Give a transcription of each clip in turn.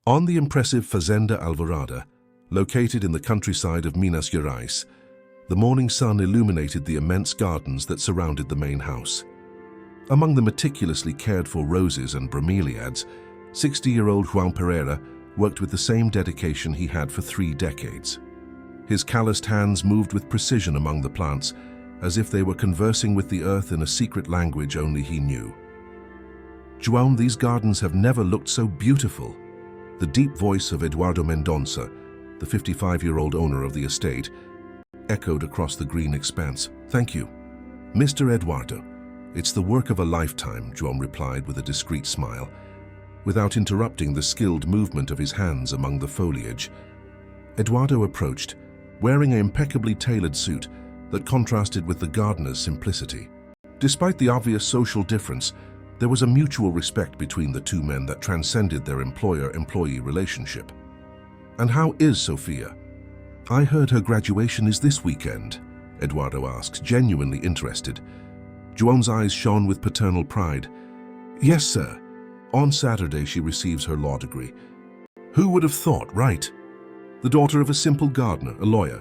On the impressive Fazenda Alvarada, located in the countryside of Minas Gerais, the morning sun illuminated the immense gardens that surrounded the main house. Among the meticulously cared-for roses and bromeliads, 60-year-old João Pereira worked with the same dedication he had for 3 decades. His calloused hands moved with precision among the plants, as if they were conversing with the earth in a secret language only he knew. "João, these gardens have never looked so beautiful." The deep voice of Eduardo Mendonça, the 55-year-old owner of the estate, echoed across the green expanse. "Thank you, Mr. Eduardo. It's the work of a lifetime," João replied with a discreet smile, without interrupting the skilled movement of his hands among the foliage. Eduardo approached, wearing an impeccably tailored suit that contrasted with the gardener's simplicity. Despite the obvious social difference, there was a mutual respect between the two men that transcended their employer-employee relationship. "And how is Sofia?" "I heard her graduation is this weekend," Eduardo asked, genuinely interested. João's eyes shone with paternal pride. "Yes, sir. On Saturday she receives her law degree." "Who would have thought, right? The daughter of a simple gardener, a lawyer."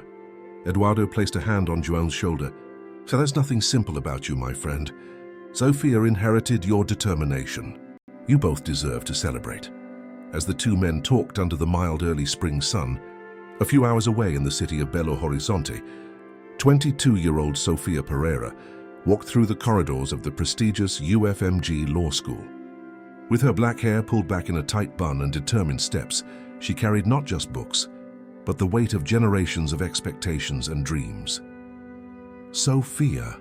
Eduardo placed a hand on João's shoulder. "So there's nothing simple about you, my friend. Sofia inherited your determination. You both deserve to celebrate." As the two men talked under the mild early spring sun, a few hours away in the city of Belo Horizonte, 22-year-old Sofia Pereira walked through the corridors of the prestigious UFMG Law School. With her black hair pulled back in a tight bun and determined steps, she carried not just books, but the weight of generations of expectations and dreams. "Sofia."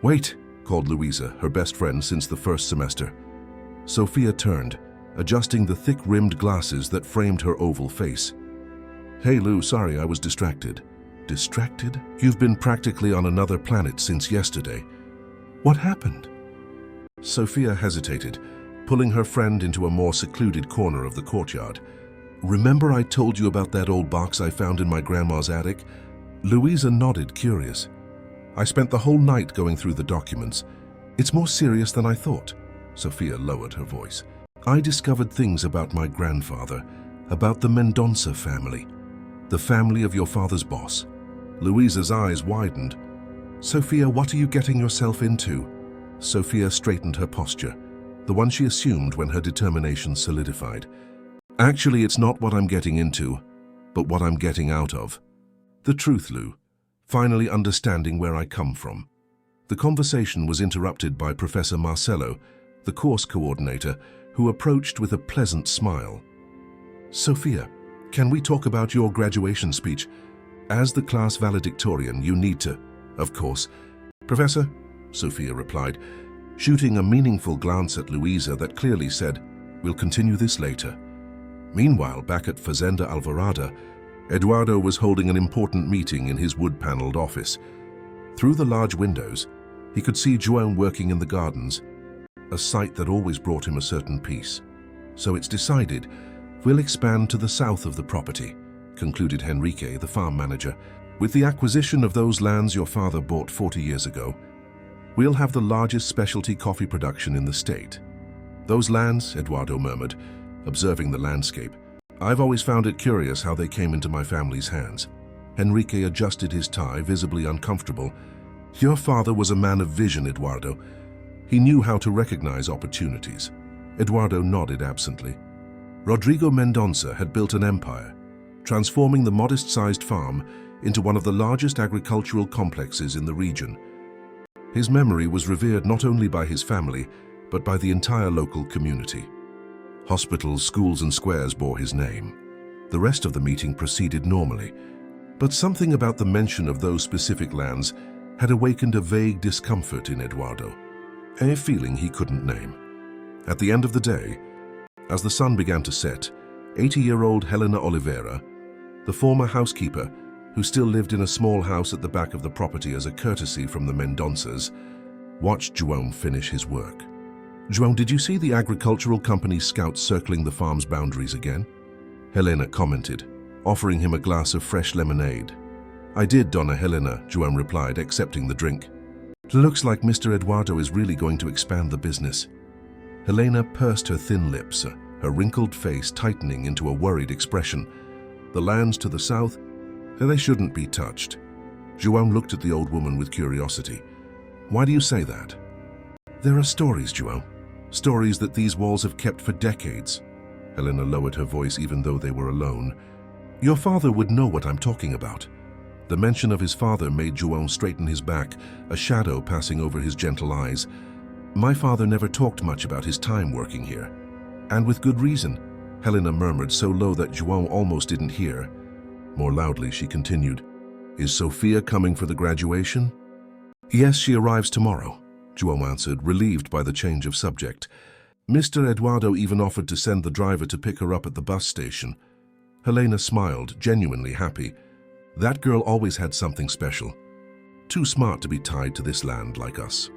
"Wait," called Luisa, her best friend since the first semester. Sofia turned, adjusting the thick-rimmed glasses that framed her oval face. "Hey Lou, sorry, I was distracted." "Distracted? You've been practically on another planet since yesterday. What happened?" Sofia hesitated, pulling her friend into a more secluded corner of the courtyard. "Remember I told you about that old box I found in my grandma's attic?" Luisa nodded, curious. "I spent the whole night going through the documents. It's more serious than I thought." Sofia lowered her voice. "I discovered things about my grandfather, about the Mendonça family, the family of your father's boss." Luisa's eyes widened. "Sofia, what are you getting yourself into?" Sofia straightened her posture, the one she assumed when her determination solidified. "Actually, it's not what I'm getting into, but what I'm getting out of. The truth, Lou. Finally understanding where I come from." The conversation was interrupted by Professor Marcelo, the course coordinator, who approached with a pleasant smile. "Sofia, can we talk about your graduation speech? As the class valedictorian, you need to..." "Of course." "Professor," Sofia replied, shooting a meaningful glance at Luisa that clearly said, "We'll continue this later." Meanwhile, back at Fazenda Alvarada, Eduardo was holding an important meeting in his wood-paneled office. Through the large windows, he could see João working in the gardens, a sight that always brought him a certain peace. "So it's decided. We'll expand to the south of the property," concluded Henrique, the farm manager. "With the acquisition of those lands your father bought 40 years ago, we'll have the largest specialty coffee production in the state." "Those lands," Eduardo murmured, observing the landscape. "I've always found it curious how they came into my family's hands." Henrique adjusted his tie, visibly uncomfortable. "Your father was a man of vision, Eduardo. He knew how to recognize opportunities." Eduardo nodded absently. Rodrigo Mendonça had built an empire, transforming the modest-sized farm into one of the largest agricultural complexes in the region. His memory was revered not only by his family, but by the entire local community. Hospitals, schools, and squares bore his name. The rest of the meeting proceeded normally, but something about the mention of those specific lands had awakened a vague discomfort in Eduardo, a feeling he couldn't name. At the end of the day, as the sun began to set, 80-year-old Helena Oliveira, the former housekeeper who still lived in a small house at the back of the property as a courtesy from the Mendonças, watched João finish his work. "João, did you see the agricultural company scouts circling the farm's boundaries again?" Helena commented, offering him a glass of fresh lemonade. "I did, Donna Helena," João replied, accepting the drink. "Looks like Mr. Eduardo is really going to expand the business." Helena pursed her thin lips, her wrinkled face tightening into a worried expression. The lands to the south, they shouldn't be touched. João looked at the old woman with curiosity. Why do you say that? There are stories, João. Stories that these walls have kept for decades. Helena lowered her voice even though they were alone. Your father would know what I'm talking about. The mention of his father made João straighten his back, a shadow passing over his gentle eyes. My father never talked much about his time working here. And with good reason, Helena murmured so low that João almost didn't hear. More loudly, she continued, Is Sofia coming for the graduation? Yes, she arrives tomorrow, João answered, relieved by the change of subject. Mr. Eduardo even offered to send the driver to pick her up at the bus station. Helena smiled, genuinely happy. That girl always had something special. Too smart to be tied to this land like us.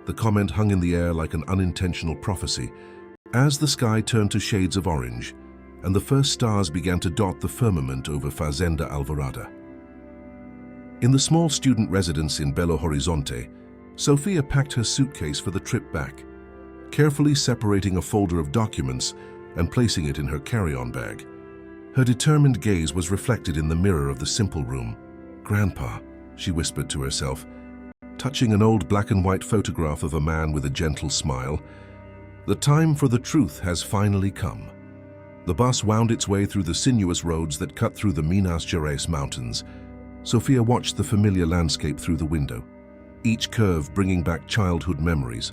The comment hung in the air like an unintentional prophecy, as the sky turned to shades of orange, and the first stars began to dot the firmament over Fazenda Alvorada. In the small student residence in Belo Horizonte, Sofia packed her suitcase for the trip back, carefully separating a folder of documents and placing it in her carry-on bag. Her determined gaze was reflected in the mirror of the simple room. Grandpa, she whispered to herself, touching an old black and white photograph of a man with a gentle smile. The time for the truth has finally come. The bus wound its way through the sinuous roads that cut through the Minas Gerais mountains. Sofia watched the familiar landscape through the window, each curve bringing back childhood memories.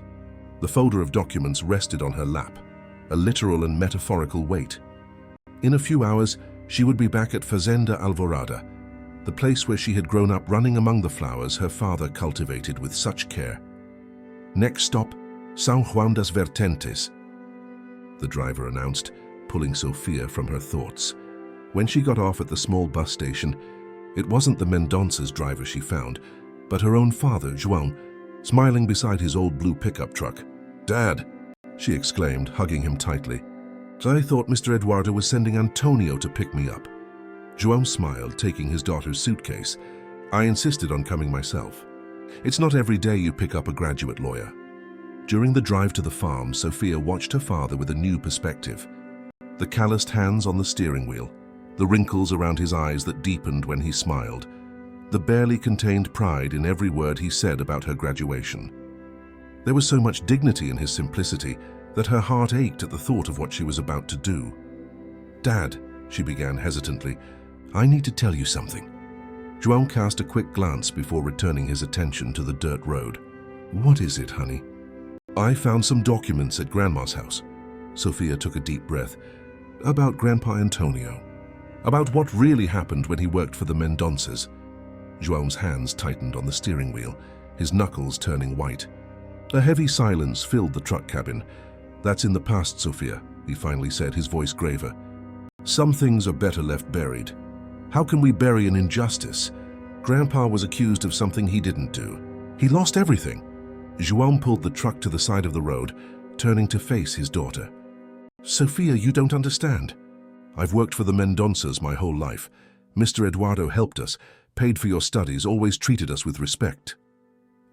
The folder of documents rested on her lap, a literal and metaphorical weight. In a few hours, she would be back at Fazenda Alvorada, the place where she had grown up running among the flowers her father cultivated with such care. Next stop, São Juan das Vertentes, the driver announced, pulling Sofia from her thoughts. When she got off at the small bus station, it wasn't the Mendonça's driver she found, but her own father, João, smiling beside his old blue pickup truck. Dad, she exclaimed, hugging him tightly. I thought Mr. Eduardo was sending Antonio to pick me up. João smiled, taking his daughter's suitcase. I insisted on coming myself. It's not every day you pick up a graduate lawyer. During the drive to the farm, Sofia watched her father with a new perspective. The calloused hands on the steering wheel, the wrinkles around his eyes that deepened when he smiled, the barely contained pride in every word he said about her graduation. There was so much dignity in his simplicity that her heart ached at the thought of what she was about to do. Dad, she began hesitantly, I need to tell you something. João cast a quick glance before returning his attention to the dirt road. What is it, honey? I found some documents at Grandma's house. Sofia took a deep breath. About Grandpa Antonio. About what really happened when he worked for the Mendonças. João's hands tightened on the steering wheel, his knuckles turning white. A heavy silence filled the truck cabin. That's in the past, Sofia, he finally said, his voice graver. Some things are better left buried. How can we bury an injustice? Grandpa was accused of something he didn't do. He lost everything. João pulled the truck to the side of the road, turning to face his daughter. Sofia, you don't understand. I've worked for the Mendonças my whole life. Mr. Eduardo helped us, paid for your studies, always treated us with respect.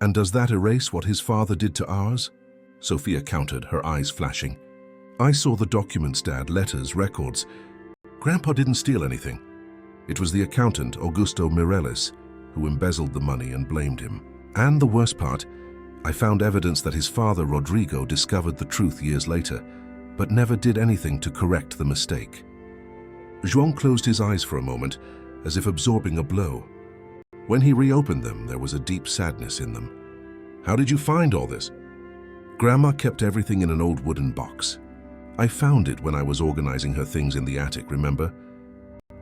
And does that erase what his father did to ours? Sofia countered, her eyes flashing. I saw the documents, Dad, letters, records. Grandpa didn't steal anything. It was the accountant, Augusto Mireles, who embezzled the money and blamed him. And the worst part, I found evidence that his father, Rodrigo, discovered the truth years later, but never did anything to correct the mistake. João closed his eyes for a moment, as if absorbing a blow. When he reopened them, there was a deep sadness in them. How did you find all this? Grandma kept everything in an old wooden box. I found it when I was organizing her things in the attic, remember?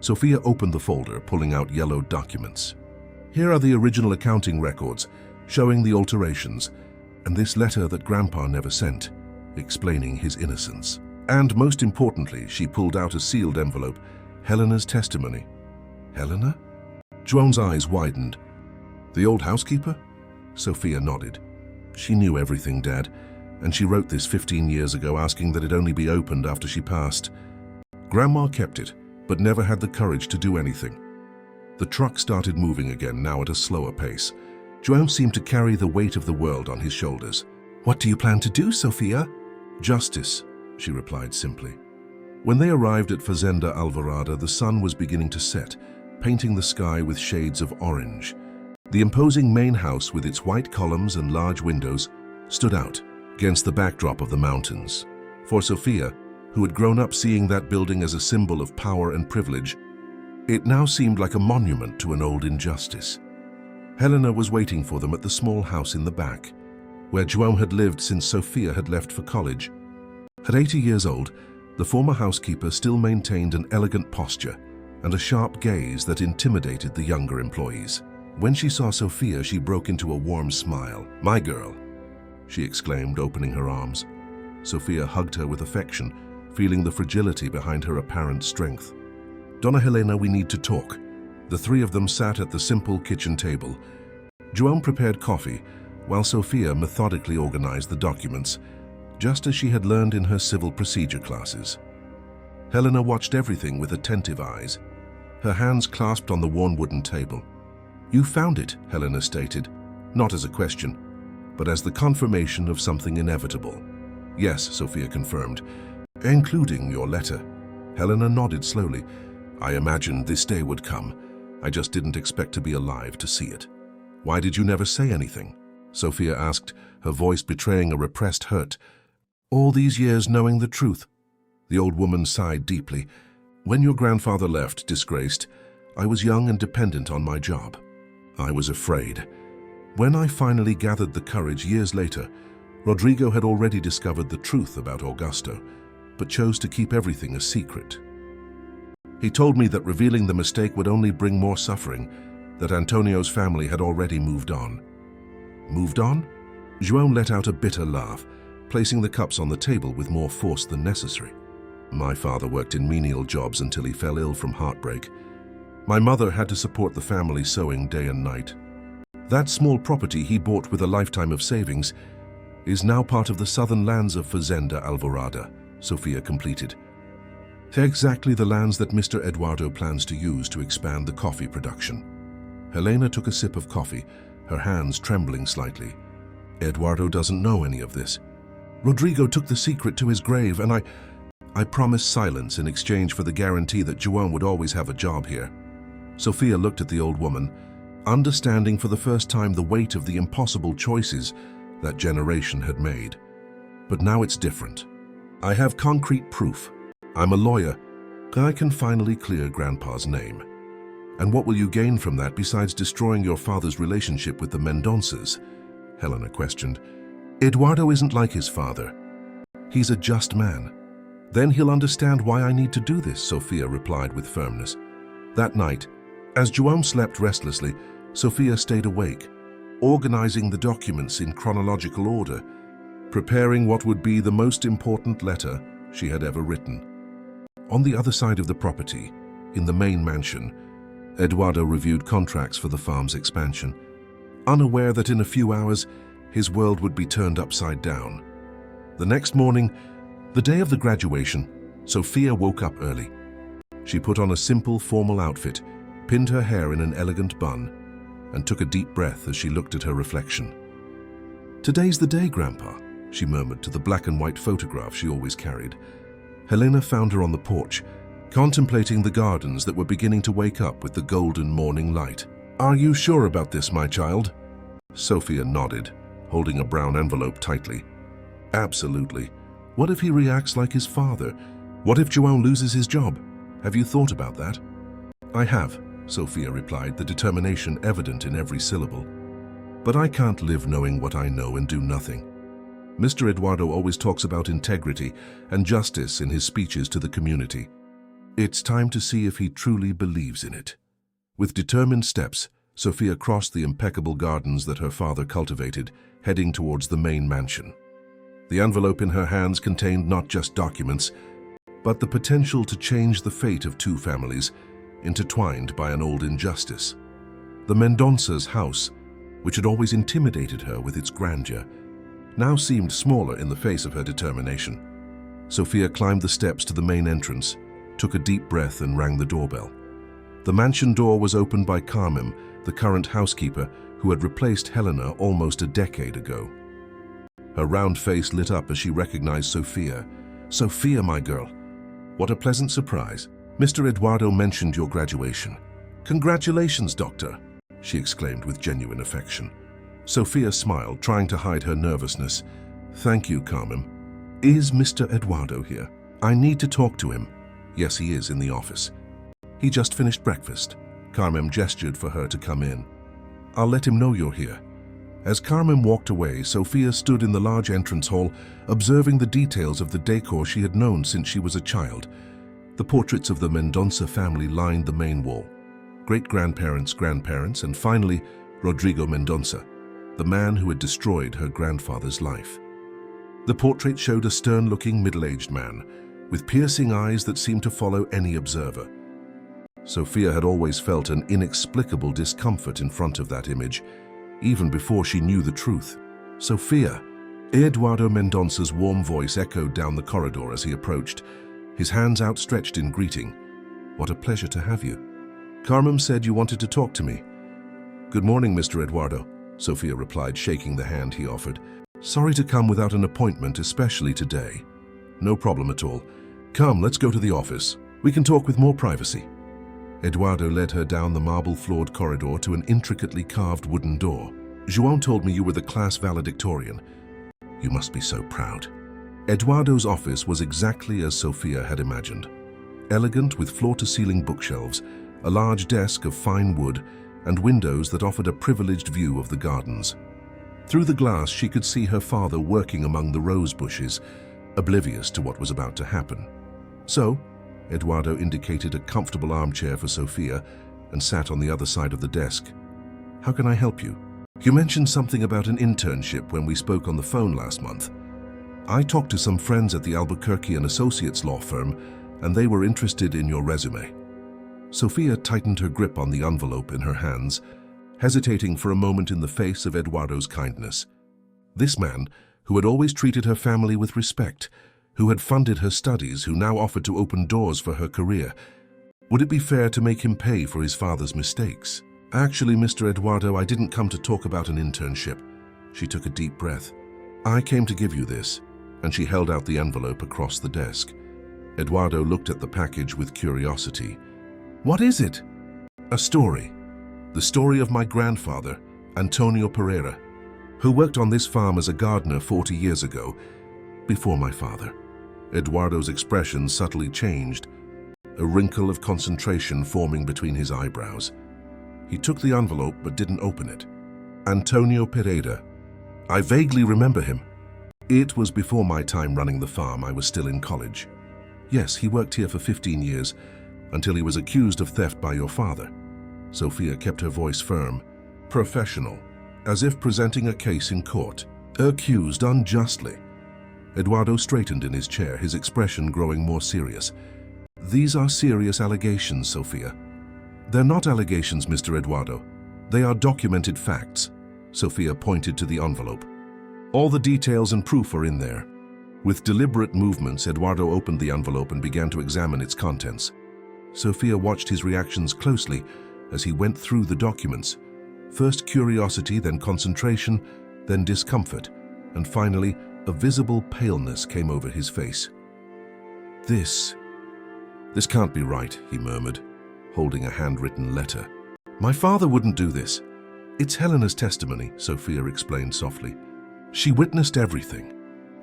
Sofia opened the folder, pulling out yellowed documents. Here are the original accounting records, showing the alterations, and this letter that Grandpa never sent, explaining his innocence. And most importantly, she pulled out a sealed envelope, Helena's testimony. Helena? João's eyes widened. The old housekeeper? Sofia nodded. She knew everything, Dad, and she wrote this 15 years ago asking that it only be opened after she passed. Grandma kept it, but never had the courage to do anything. The truck started moving again, now at a slower pace. João seemed to carry the weight of the world on his shoulders. What do you plan to do, Sofia? Justice, she replied simply. When they arrived at Fazenda Alvorada, the sun was beginning to set, painting the sky with shades of orange. The imposing main house with its white columns and large windows stood out against the backdrop of the mountains. For Sofia, who had grown up seeing that building as a symbol of power and privilege, it now seemed like a monument to an old injustice. Helena was waiting for them at the small house in the back, where João had lived since Sofia had left for college. At 80 years old, the former housekeeper still maintained an elegant posture and a sharp gaze that intimidated the younger employees. When she saw Sofia, she broke into a warm smile. "My girl," she exclaimed, opening her arms. Sofia hugged her with affection, feeling the fragility behind her apparent strength. "Donna Helena, we need to talk." The three of them sat at the simple kitchen table. João prepared coffee, while Sofia methodically organized the documents, just as she had learned in her civil procedure classes. Helena watched everything with attentive eyes, her hands clasped on the worn wooden table. "You found it," Helena stated, not as a question, but as the confirmation of something inevitable. "Yes," Sofia confirmed, "including your letter." Helena nodded slowly. "I imagined this day would come. I just didn't expect to be alive to see it." "Why did you never say anything?" Sofia asked, her voice betraying a repressed hurt. "All these years knowing the truth." The old woman sighed deeply. "When your grandfather left, disgraced, I was young and dependent on my job. I was afraid. When I finally gathered the courage years later, Rodrigo had already discovered the truth about Augusto, but chose to keep everything a secret. He told me that revealing the mistake would only bring more suffering, that Antonio's family had already moved on." "Moved on?" João let out a bitter laugh, placing the cups on the table with more force than necessary. "My father worked in menial jobs until he fell ill from heartbreak. My mother had to support the family sewing day and night. That small property he bought with a lifetime of savings is now part of the southern lands of Fazenda Alvorada," Sofia completed. "They're exactly the lands that Mr. Eduardo plans to use to expand the coffee production." Helena took a sip of coffee, her hands trembling slightly. "Eduardo doesn't know any of this. Rodrigo took the secret to his grave, and I promised silence in exchange for the guarantee that João would always have a job here." Sofia looked at the old woman, understanding for the first time the weight of the impossible choices that generation had made. "But now it's different. I have concrete proof. I'm a lawyer. I can finally clear Grandpa's name." "And what will you gain from that besides destroying your father's relationship with the Mendonças?" Helena questioned. "Eduardo isn't like his father. He's a just man. Then he'll understand why I need to do this," Sofia replied with firmness. That night, as João slept restlessly, Sofia stayed awake, organizing the documents in chronological order, preparing what would be the most important letter she had ever written. On the other side of the property, in the main mansion, Eduardo reviewed contracts for the farm's expansion, unaware that in a few hours his world would be turned upside down. The next morning, the day of the graduation, Sofia woke up early. She put on a simple, formal outfit, pinned her hair in an elegant bun, and took a deep breath as she looked at her reflection. "Today's the day, Grandpa," she murmured to the black and white photograph she always carried. Helena found her on the porch, contemplating the gardens that were beginning to wake up with the golden morning light. "Are you sure about this, my child?" Sofia nodded, holding a brown envelope tightly. "Absolutely. What if he reacts like his father? What if João loses his job? Have you thought about that?" "I have," Sofia replied, the determination evident in every syllable. "But I can't live knowing what I know and do nothing. Mr. Eduardo always talks about integrity and justice in his speeches to the community. It's time to see if he truly believes in it." With determined steps, Sofia crossed the impeccable gardens that her father cultivated, heading towards the main mansion. The envelope in her hands contained not just documents, but the potential to change the fate of two families, intertwined by an old injustice. The Mendonça's house, which had always intimidated her with its grandeur, now seemed smaller in the face of her determination. Sofia climbed the steps to the main entrance, took a deep breath and rang the doorbell. The mansion door was opened by Carmen, the current housekeeper who had replaced Helena almost a decade ago. Her round face lit up as she recognized Sofia. "Sofia, my girl, What a pleasant surprise. Mr. Eduardo mentioned your graduation. Congratulations, Doctor, she exclaimed with genuine affection. Sophia smiled, trying to hide her nervousness. Thank you, Carmen. Is Mr. Eduardo here? I need to talk to him. Yes, he is in the office. He just finished breakfast. Carmen gestured for her to come in. I'll let him know you're here. As Carmen walked away, Sophia stood in the large entrance hall, observing the details of the decor she had known since she was a child. The portraits of the Mendonça family lined the main wall. Great-grandparents, grandparents, and finally, Rodrigo Mendonça, the man who had destroyed her grandfather's life. The portrait showed a stern-looking middle-aged man, with piercing eyes that seemed to follow any observer. Sophia had always felt an inexplicable discomfort in front of that image, even before she knew the truth. Sophia! Eduardo Mendonça's warm voice echoed down the corridor as he approached, his hands outstretched in greeting. What a pleasure to have you. Carmen said you wanted to talk to me. Good morning, Mr. Eduardo, Sophia replied, shaking the hand he offered. Sorry to come without an appointment, especially today. No problem at all. Come, let's go to the office. We can talk with more privacy. Eduardo led her down the marble-floored corridor to an intricately carved wooden door. João told me you were the class valedictorian. You must be so proud. Eduardo's office was exactly as Sophia had imagined. Elegant with floor-to-ceiling bookshelves, a large desk of fine wood, and windows that offered a privileged view of the gardens. Through the glass, she could see her father working among the rose bushes, oblivious to what was about to happen. So, Eduardo indicated a comfortable armchair for Sophia and sat on the other side of the desk. How can I help you? You mentioned something about an internship when we spoke on the phone last month. I talked to some friends at the Albuquerque & Associates law firm, and they were interested in your resume. Sophia tightened her grip on the envelope in her hands, hesitating for a moment in the face of Eduardo's kindness. This man, who had always treated her family with respect, who had funded her studies, who now offered to open doors for her career. Would it be fair to make him pay for his father's mistakes? Actually, Mr. Eduardo, I didn't come to talk about an internship. She took a deep breath. I came to give you this, and she held out the envelope across the desk. Eduardo looked at the package with curiosity. What is it? A story. The story of my grandfather, Antonio Pereira, who worked on this farm as a gardener 40 years ago, before my father. Eduardo's expression subtly changed, a wrinkle of concentration forming between his eyebrows. He took the envelope but didn't open it. Antonio Pereira. I vaguely remember him. It was before my time running the farm. I was still in college. Yes, he worked here for 15 years, until he was accused of theft by your father. Sophia kept her voice firm, professional, as if presenting a case in court. Accused unjustly. Eduardo straightened in his chair, his expression growing more serious. These are serious allegations, Sophia. They're not allegations, Mr. Eduardo. They are documented facts. Sophia pointed to the envelope. All the details and proof are in there. With deliberate movements, Eduardo opened the envelope and began to examine its contents. Sophia watched his reactions closely as he went through the documents. First curiosity, then concentration, then discomfort, and finally, a visible paleness came over his face. This can't be right, he murmured, holding a handwritten letter. My father wouldn't do this. It's Helena's testimony, Sophia explained softly. She witnessed everything.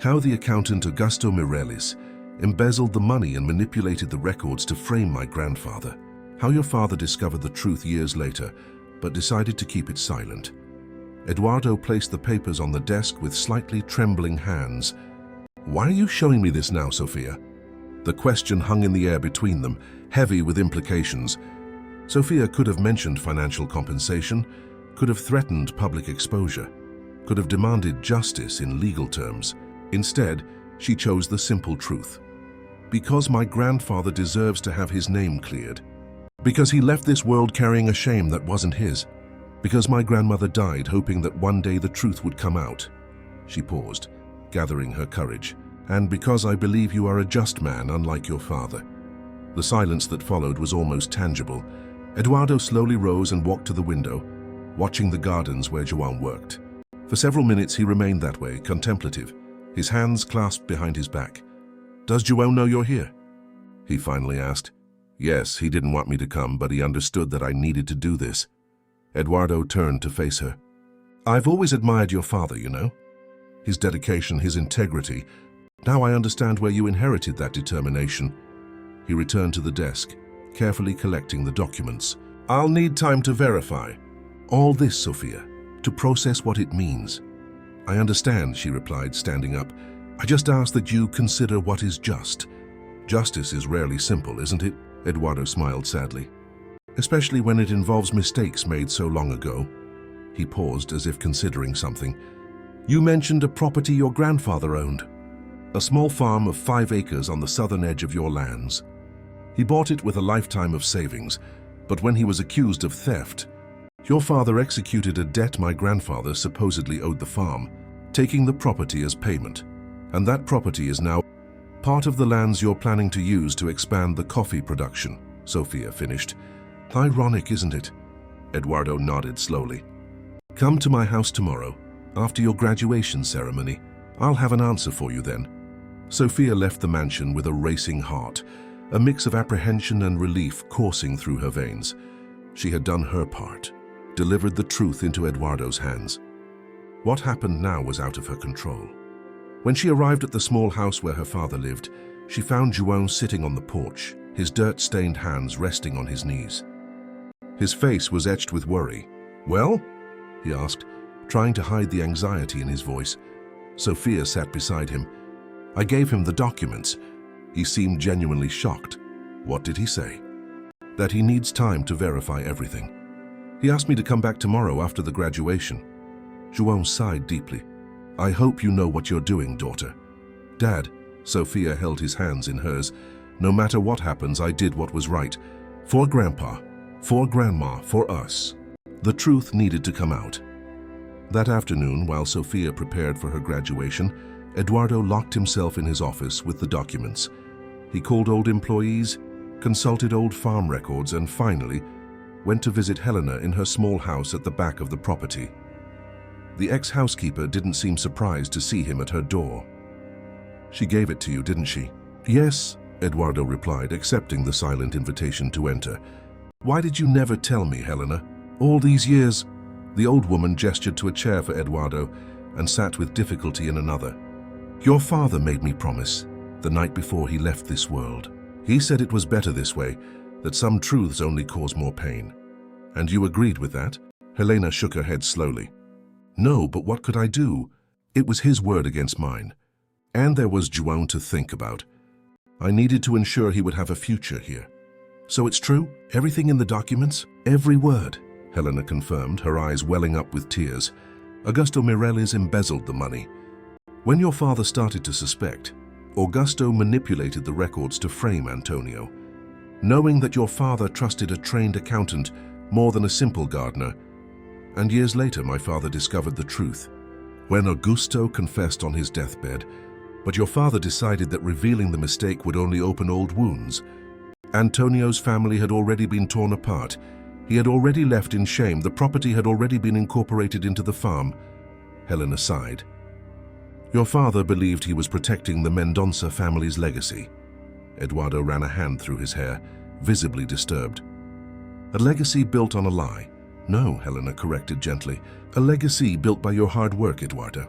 How the accountant Augusto Mireles embezzled the money and manipulated the records to frame my grandfather. How your father discovered the truth years later, but decided to keep it silent. Eduardo placed the papers on the desk with slightly trembling hands. Why are you showing me this now, Sophia? The question hung in the air between them, heavy with implications. Sophia could have mentioned financial compensation, could have threatened public exposure, could have demanded justice in legal terms. Instead, she chose the simple truth. Because my grandfather deserves to have his name cleared. Because he left this world carrying a shame that wasn't his. Because my grandmother died hoping that one day the truth would come out. She paused, gathering her courage. And because I believe you are a just man, unlike your father. The silence that followed was almost tangible. Eduardo slowly rose and walked to the window, watching the gardens where João worked. For several minutes he remained that way, contemplative, his hands clasped behind his back. Does João know you're here? he finally asked. Yes, he didn't want me to come, but he understood that I needed to do this. Eduardo turned to face her. I've always admired your father, you know. His dedication, his integrity. Now I understand where you inherited that determination. He returned to the desk, carefully collecting the documents. I'll need time to verify. All this, Sophia, to process what it means. I understand, she replied, standing up. I just ask that you consider what is just. Justice is rarely simple, isn't it? Eduardo smiled sadly. Especially when it involves mistakes made so long ago. He paused as if considering something. You mentioned a property your grandfather owned. A small farm of 5 acres on the southern edge of your lands. He bought it with a lifetime of savings, but when he was accused of theft, your father executed a debt my grandfather supposedly owed the farm, taking the property as payment. And that property is now part of the lands you're planning to use to expand the coffee production, Sophia finished. Ironic, isn't it? Eduardo nodded slowly. Come to my house tomorrow, after your graduation ceremony. I'll have an answer for you then. Sophia left the mansion with a racing heart, a mix of apprehension and relief coursing through her veins. She had done her part, delivered the truth into Eduardo's hands. What happened now was out of her control. When she arrived at the small house where her father lived, she found João sitting on the porch, his dirt-stained hands resting on his knees. His face was etched with worry. Well? He asked, trying to hide the anxiety in his voice. Sophia sat beside him. I gave him the documents. He seemed genuinely shocked. What did he say? That he needs time to verify everything. He asked me to come back tomorrow after the graduation. João sighed deeply. I hope you know what you're doing, daughter. Dad, Sophia held his hands in hers. No matter what happens, I did what was right. For Grandpa, for Grandma, for us. The truth needed to come out. That afternoon, while Sophia prepared for her graduation, Eduardo locked himself in his office with the documents. He called old employees, consulted old farm records, and finally went to visit Helena in her small house at the back of the property. The ex-housekeeper didn't seem surprised to see him at her door. She gave it to you, didn't she? Yes, Eduardo replied, accepting the silent invitation to enter. Why did you never tell me, Helena? All these years. The old woman gestured to a chair for Eduardo and sat with difficulty in another. Your father made me promise, the night before he left this world. He said it was better this way, that some truths only cause more pain. And you agreed with that? Helena shook her head slowly. No, but what could I do? It was his word against mine. And there was João to think about. I needed to ensure he would have a future here. So it's true? Everything in the documents? Every word, Helena confirmed, her eyes welling up with tears. Augusto Mireles embezzled the money. When your father started to suspect, Augusto manipulated the records to frame Antonio. Knowing that your father trusted a trained accountant more than a simple gardener, and years later my father discovered the truth. When Augusto confessed on his deathbed, but your father decided that revealing the mistake would only open old wounds. Antonio's family had already been torn apart. He had already left in shame. The property had already been incorporated into the farm. Helena sighed. Your father believed he was protecting the Mendonça family's legacy. Eduardo ran a hand through his hair, visibly disturbed. A legacy built on a lie. No, Helena corrected gently. A legacy built by your hard work, Eduardo.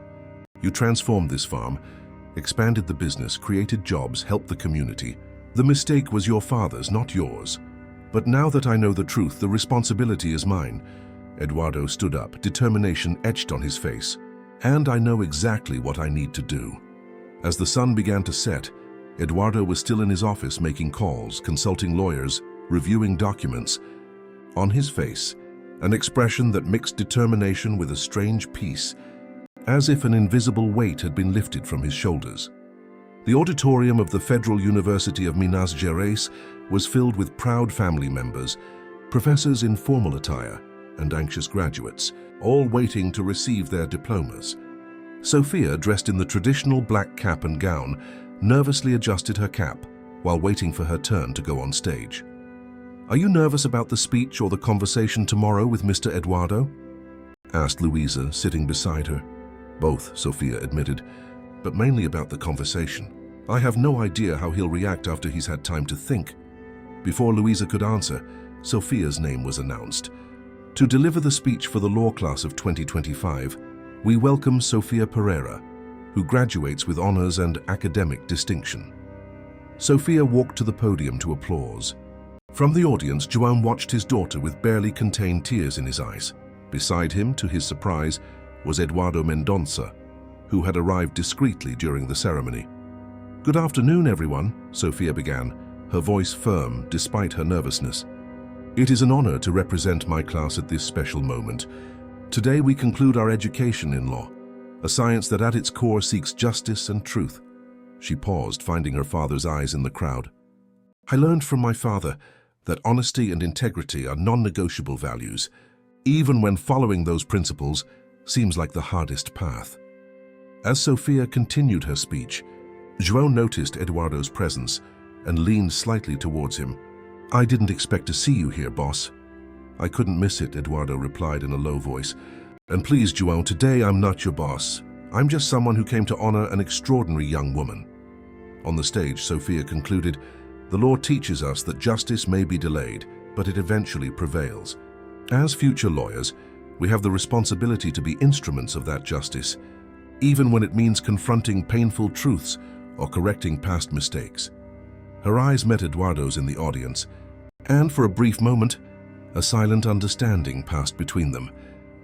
You transformed this farm, expanded the business, created jobs, helped the community. The mistake was your father's, not yours. But now that I know the truth, the responsibility is mine. Eduardo stood up, determination etched on his face. And I know exactly what I need to do. As the sun began to set, Eduardo was still in his office making calls, consulting lawyers, reviewing documents. On his face, an expression that mixed determination with a strange peace, as if an invisible weight had been lifted from his shoulders. The auditorium of the Federal University of Minas Gerais was filled with proud family members, professors in formal attire, and anxious graduates, all waiting to receive their diplomas. Sophia, dressed in the traditional black cap and gown, nervously adjusted her cap while waiting for her turn to go on stage. Are you nervous about the speech or the conversation tomorrow with Mr. Eduardo? Asked Luisa, sitting beside her. Both, Sophia admitted, but mainly about the conversation. I have no idea how he'll react after he's had time to think. Before Louisa could answer, Sophia's name was announced. To deliver the speech for the law class of 2025, we welcome Sophia Pereira, who graduates with honors and academic distinction. Sophia walked to the podium to applause. From the audience, João watched his daughter with barely contained tears in his eyes. Beside him, to his surprise, was Eduardo Mendonça, who had arrived discreetly during the ceremony. "Good afternoon, everyone," Sophia began, her voice firm despite her nervousness. "It is an honor to represent my class at this special moment. Today we conclude our education in law, a science that at its core seeks justice and truth." She paused, finding her father's eyes in the crowd. "I learned from my father that honesty and integrity are non-negotiable values, even when following those principles seems like the hardest path." As Sophia continued her speech, João noticed Eduardo's presence and leaned slightly towards him. "I didn't expect to see you here, boss." "I couldn't miss it," Eduardo replied in a low voice. "And please, João, today I'm not your boss. I'm just someone who came to honor an extraordinary young woman." On the stage, Sophia concluded, "The law teaches us that justice may be delayed, but it eventually prevails. As future lawyers, we have the responsibility to be instruments of that justice, even when it means confronting painful truths or correcting past mistakes." Her eyes met Eduardo's in the audience, and for a brief moment, a silent understanding passed between them.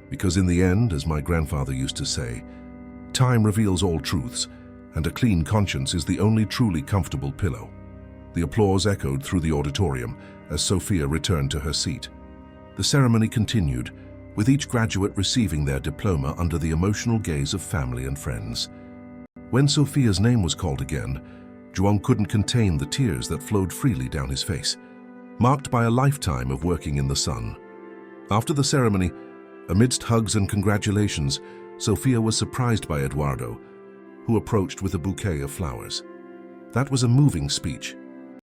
Because in the end, as my grandfather used to say, time reveals all truths, and a clean conscience is the only truly comfortable pillow. The applause echoed through the auditorium as Sophia returned to her seat. The ceremony continued, with each graduate receiving their diploma under the emotional gaze of family and friends. When Sophia's name was called again, João couldn't contain the tears that flowed freely down his face, marked by a lifetime of working in the sun. After the ceremony, amidst hugs and congratulations, Sophia was surprised by Eduardo, who approached with a bouquet of flowers. "That was a moving speech."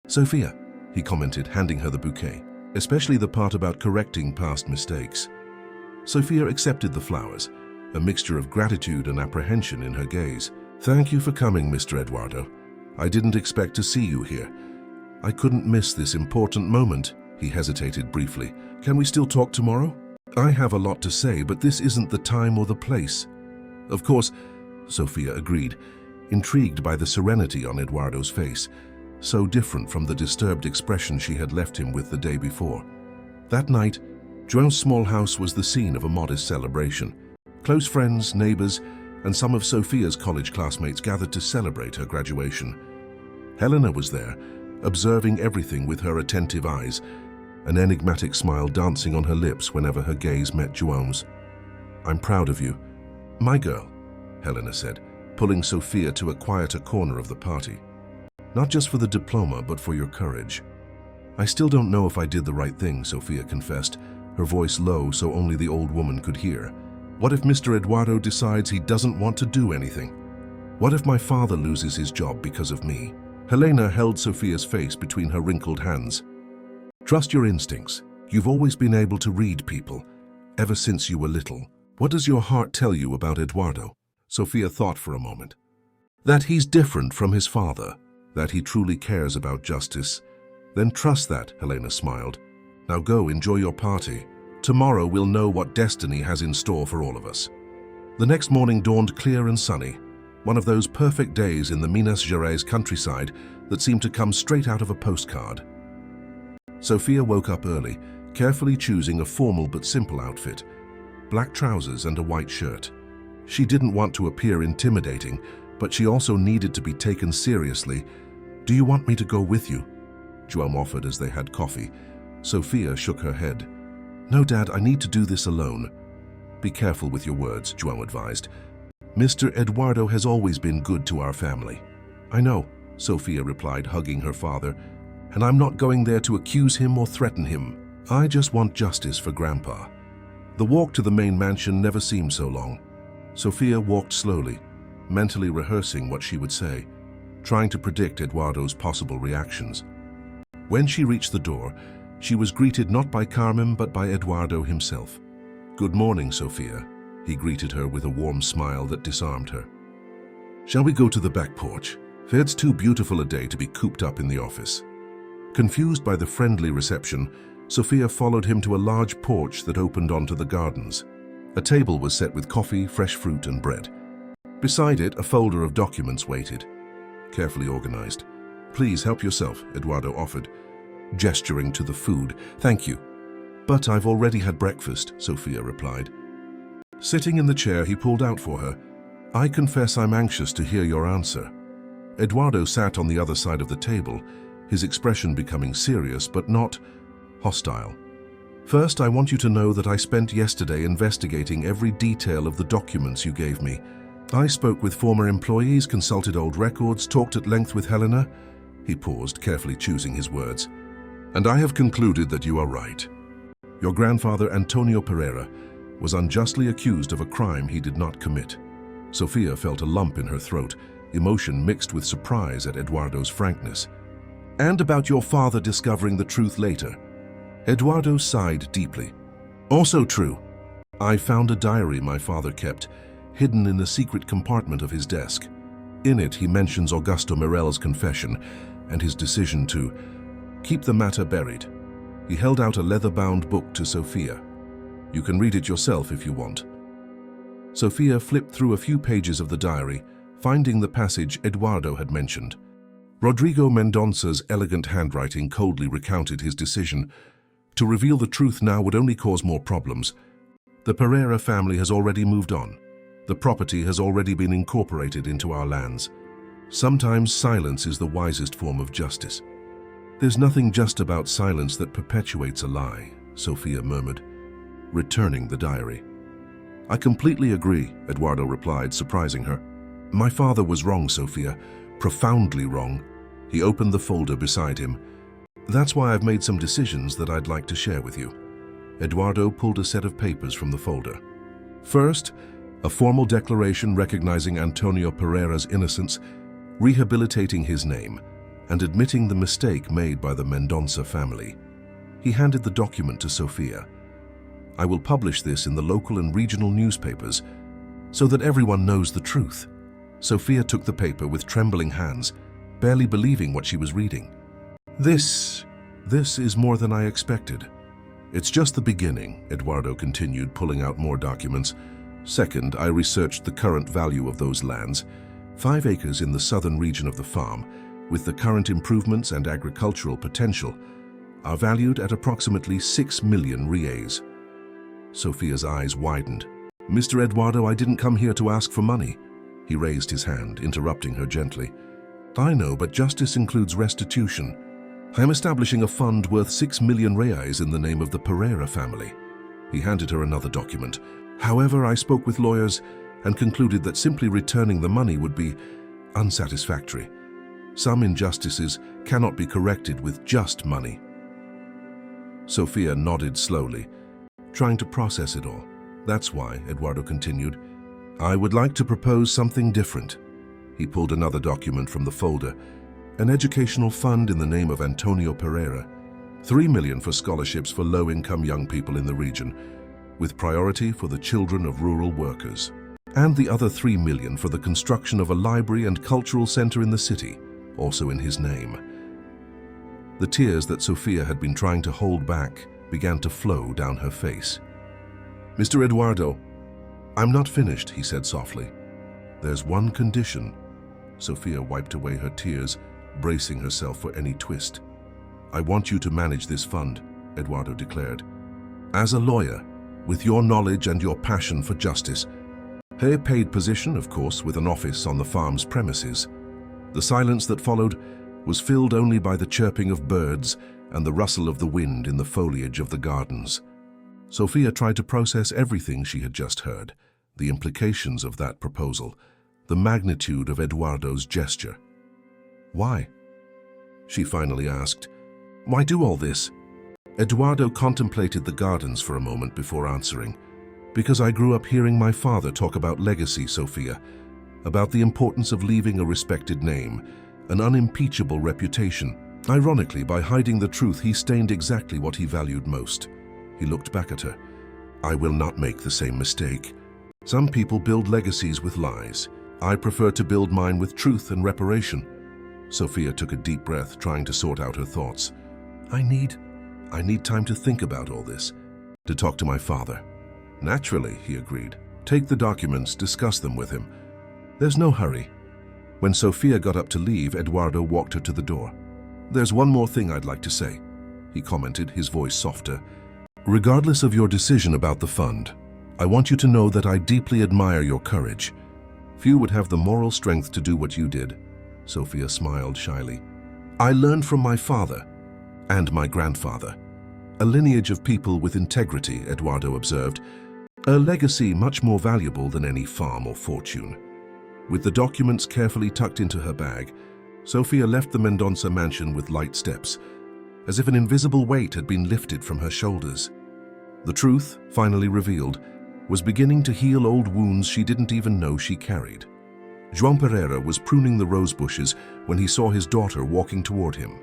"Sophia," he commented, handing her the bouquet, "especially the part about correcting past mistakes." Sophia accepted the flowers, a mixture of gratitude and apprehension in her gaze. "Thank you for coming, Mr. Eduardo. I didn't expect to see you here. I couldn't miss this important moment." He hesitated briefly. "Can we still talk tomorrow? I have a lot to say, but this isn't the time or the place." "Of course," Sophia agreed, intrigued by the serenity on Eduardo's face, so different from the disturbed expression she had left him with the day before. That night, João's small house was the scene of a modest celebration. Close friends, neighbors, and some of Sophia's college classmates gathered to celebrate her graduation. Helena was there, observing everything with her attentive eyes, an enigmatic smile dancing on her lips whenever her gaze met João's. "I'm proud of you, my girl," Helena said, pulling Sophia to a quieter corner of the party. "Not just for the diploma, but for your courage." "I still don't know if I did the right thing," Sophia confessed, her voice low so only the old woman could hear. "What if Mr. Eduardo decides he doesn't want to do anything? What if my father loses his job because of me?" Helena held Sophia's face between her wrinkled hands. "Trust your instincts. You've always been able to read people, ever since you were little. What does your heart tell you about Eduardo?" Sophia thought for a moment. "That he's different from his father, that he truly cares about justice." "Then trust that," Helena smiled. "Now go enjoy your party. Tomorrow we'll know what destiny has in store for all of us." The next morning dawned clear and sunny, one of those perfect days in the Minas Gerais countryside that seemed to come straight out of a postcard. Sophia woke up early, carefully choosing a formal but simple outfit, black trousers and a white shirt. She didn't want to appear intimidating, but she also needed to be taken seriously. "Do you want me to go with you?" João offered as they had coffee. Sophia shook her head. "No, Dad, I need to do this alone." "Be careful with your words," João advised. "Mr. Eduardo has always been good to our family." "I know," Sophia replied, hugging her father, "and I'm not going there to accuse him or threaten him. I just want justice for Grandpa." The walk to the main mansion never seemed so long. Sophia walked slowly, mentally rehearsing what she would say, trying to predict Eduardo's possible reactions. When she reached the door, she was greeted not by Carmen but by Eduardo himself. "Good morning, Sophia," he greeted her with a warm smile that disarmed her. "Shall we go to the back porch?" It's too beautiful a day to be cooped up in the office. Confused by the friendly reception, Sophia followed him to a large porch that opened onto the gardens. A table was set with coffee, fresh fruit, and bread. Beside it, a folder of documents waited, carefully organized. "Please help yourself," Eduardo offered, gesturing to the food. "Thank you." "But I've already had breakfast," Sophia replied. Sitting in the chair he pulled out for her, "I confess I'm anxious to hear your answer." Eduardo sat on the other side of the table, his expression becoming serious but not hostile. "First, I want you to know that I spent yesterday investigating every detail of the documents you gave me. I spoke with former employees, consulted old records, talked at length with Helena." He paused, carefully choosing his words. "And I have concluded that you are right. Your grandfather, Antonio Pereira, was unjustly accused of a crime he did not commit." Sophia felt a lump in her throat, emotion mixed with surprise at Eduardo's frankness. "And about your father discovering the truth later." Eduardo sighed deeply. "Also true. I found a diary my father kept, hidden in a secret compartment of his desk. In it, he mentions Augusto Morel's confession and his decision to keep the matter buried." He held out a leather-bound book to Sophia. "You can read it yourself if you want." Sophia flipped through a few pages of the diary, finding the passage Eduardo had mentioned. Rodrigo Mendonça's elegant handwriting coldly recounted his decision. To reveal the truth now would only cause more problems. The Pereira family has already moved on. The property has already been incorporated into our lands. Sometimes silence is the wisest form of justice. "There's nothing just about silence that perpetuates a lie," Sophia murmured, returning the diary. "I completely agree," Eduardo replied, surprising her. "My father was wrong, Sophia, profoundly wrong." He opened the folder beside him. "That's why I've made some decisions that I'd like to share with you." Eduardo pulled a set of papers from the folder. First, a formal declaration recognizing Antonio Pereira's innocence, rehabilitating his name, and admitting the mistake made by the Mendonça family. He handed the document to Sophia. "I will publish this in the local and regional newspapers so that everyone knows the truth." Sophia took the paper with trembling hands, barely believing what she was reading. This is more than I expected." "It's just the beginning," Eduardo continued, pulling out more documents. "Second, I researched the current value of those lands. 5 acres in the southern region of the farm, with the current improvements and agricultural potential, are valued at approximately 6 million reais." Sophia's eyes widened. "Mr. Eduardo, I didn't come here to ask for money." He raised his hand, interrupting her gently. "I know, but justice includes restitution. I am establishing a fund worth 6 million reais in the name of the Pereira family." He handed her another document. "However, I spoke with lawyers and concluded that simply returning the money would be unsatisfactory. Some injustices cannot be corrected with just money." Sophia nodded slowly, trying to process it all. "That's why," Eduardo continued, "I would like to propose something different." He pulled another document from the folder. "An educational fund in the name of Antonio Pereira. 3 million for scholarships for low-income young people in the region, with priority for the children of rural workers. And the other 3 million for the construction of a library and cultural center in the city, also in his name." The tears that Sophia had been trying to hold back began to flow down her face. "Mr. Eduardo, I'm not finished," he said softly. "There's one condition." Sophia wiped away her tears, bracing herself for any twist. "I want you to manage this fund," Eduardo declared. "As a lawyer, with your knowledge and your passion for justice. A paid position, of course, with an office on the farm's premises." The silence that followed was filled only by the chirping of birds and the rustle of the wind in the foliage of the gardens. Sophia tried to process everything she had just heard, the implications of that proposal, the magnitude of Eduardo's gesture. "Why?" she finally asked. "Why do all this?" Eduardo contemplated the gardens for a moment before answering. "Because I grew up hearing my father talk about legacy, Sophia, about the importance of leaving a respected name, an unimpeachable reputation. Ironically, by hiding the truth, he stained exactly what he valued most." He looked back at her. "I will not make the same mistake. Some people build legacies with lies. I prefer to build mine with truth and reparation." Sophia took a deep breath, trying to sort out her thoughts. I need time to think about all this, to talk to my father. Naturally, he agreed. Take the documents, discuss them with him. There's no hurry. When Sophia got up to leave, Eduardo walked her to the door. There's one more thing I'd like to say, he commented, his voice softer. Regardless of your decision about the fund, I want you to know that I deeply admire your courage. Few would have the moral strength to do what you did. Sophia smiled shyly. I learned from my father and my grandfather. A lineage of people with integrity, Eduardo observed. A legacy much more valuable than any farm or fortune. With the documents carefully tucked into her bag, Sophia left the Mendonça mansion with light steps, as if an invisible weight had been lifted from her shoulders. The truth, finally revealed, was beginning to heal old wounds she didn't even know she carried. João Pereira was pruning the rose bushes when he saw his daughter walking toward him.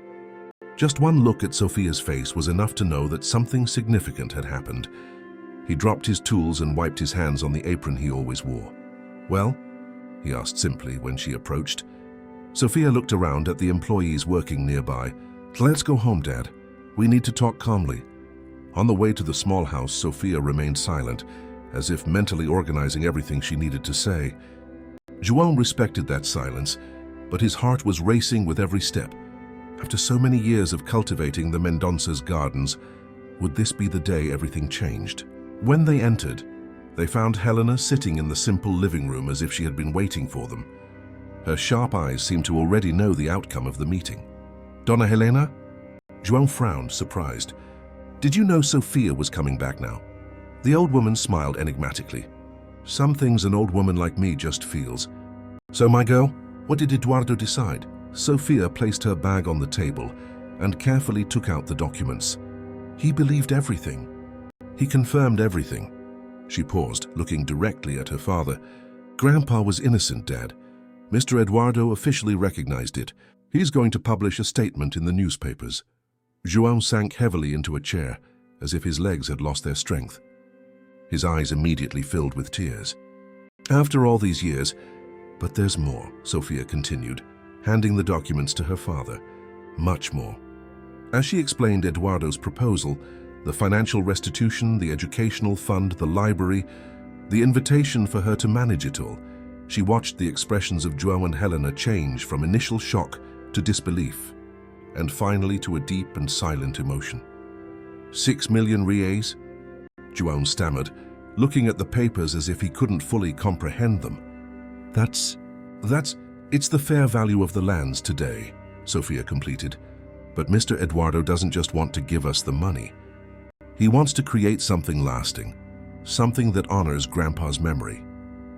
Just one look at Sophia's face was enough to know that something significant had happened. He dropped his tools and wiped his hands on the apron he always wore. Well? He asked simply when she approached. Sophia looked around at the employees working nearby. Let's go home, Dad. We need to talk calmly. On the way to the small house, Sophia remained silent, as if mentally organizing everything she needed to say. João respected that silence, but his heart was racing with every step. After so many years of cultivating the Mendonça's gardens, would this be the day everything changed? When they entered, they found Helena sitting in the simple living room as if she had been waiting for them. Her sharp eyes seemed to already know the outcome of the meeting. Dona Helena? João frowned, surprised. Did you know Sophia was coming back now? The old woman smiled enigmatically. Some things an old woman like me just feels. So, my girl, what did Eduardo decide? Sophia placed her bag on the table and carefully took out the documents. He believed everything. He confirmed everything. She paused, looking directly at her father. Grandpa was innocent, Dad. Mr. Eduardo officially recognized it. He's going to publish a statement in the newspapers. João sank heavily into a chair, as if his legs had lost their strength. His eyes immediately filled with tears. After all these years, but there's more, Sophia continued, handing the documents to her father. Much more. As she explained Eduardo's proposal, the financial restitution, the educational fund, the library, the invitation for her to manage it all, she watched the expressions of João and Helena change from initial shock to disbelief, and finally to a deep and silent emotion. 6 million reais? João stammered, looking at the papers as if he couldn't fully comprehend them. It's the fair value of the lands today, Sophia completed. But Mr. Eduardo doesn't just want to give us the money. He wants to create something lasting, something that honors Grandpa's memory.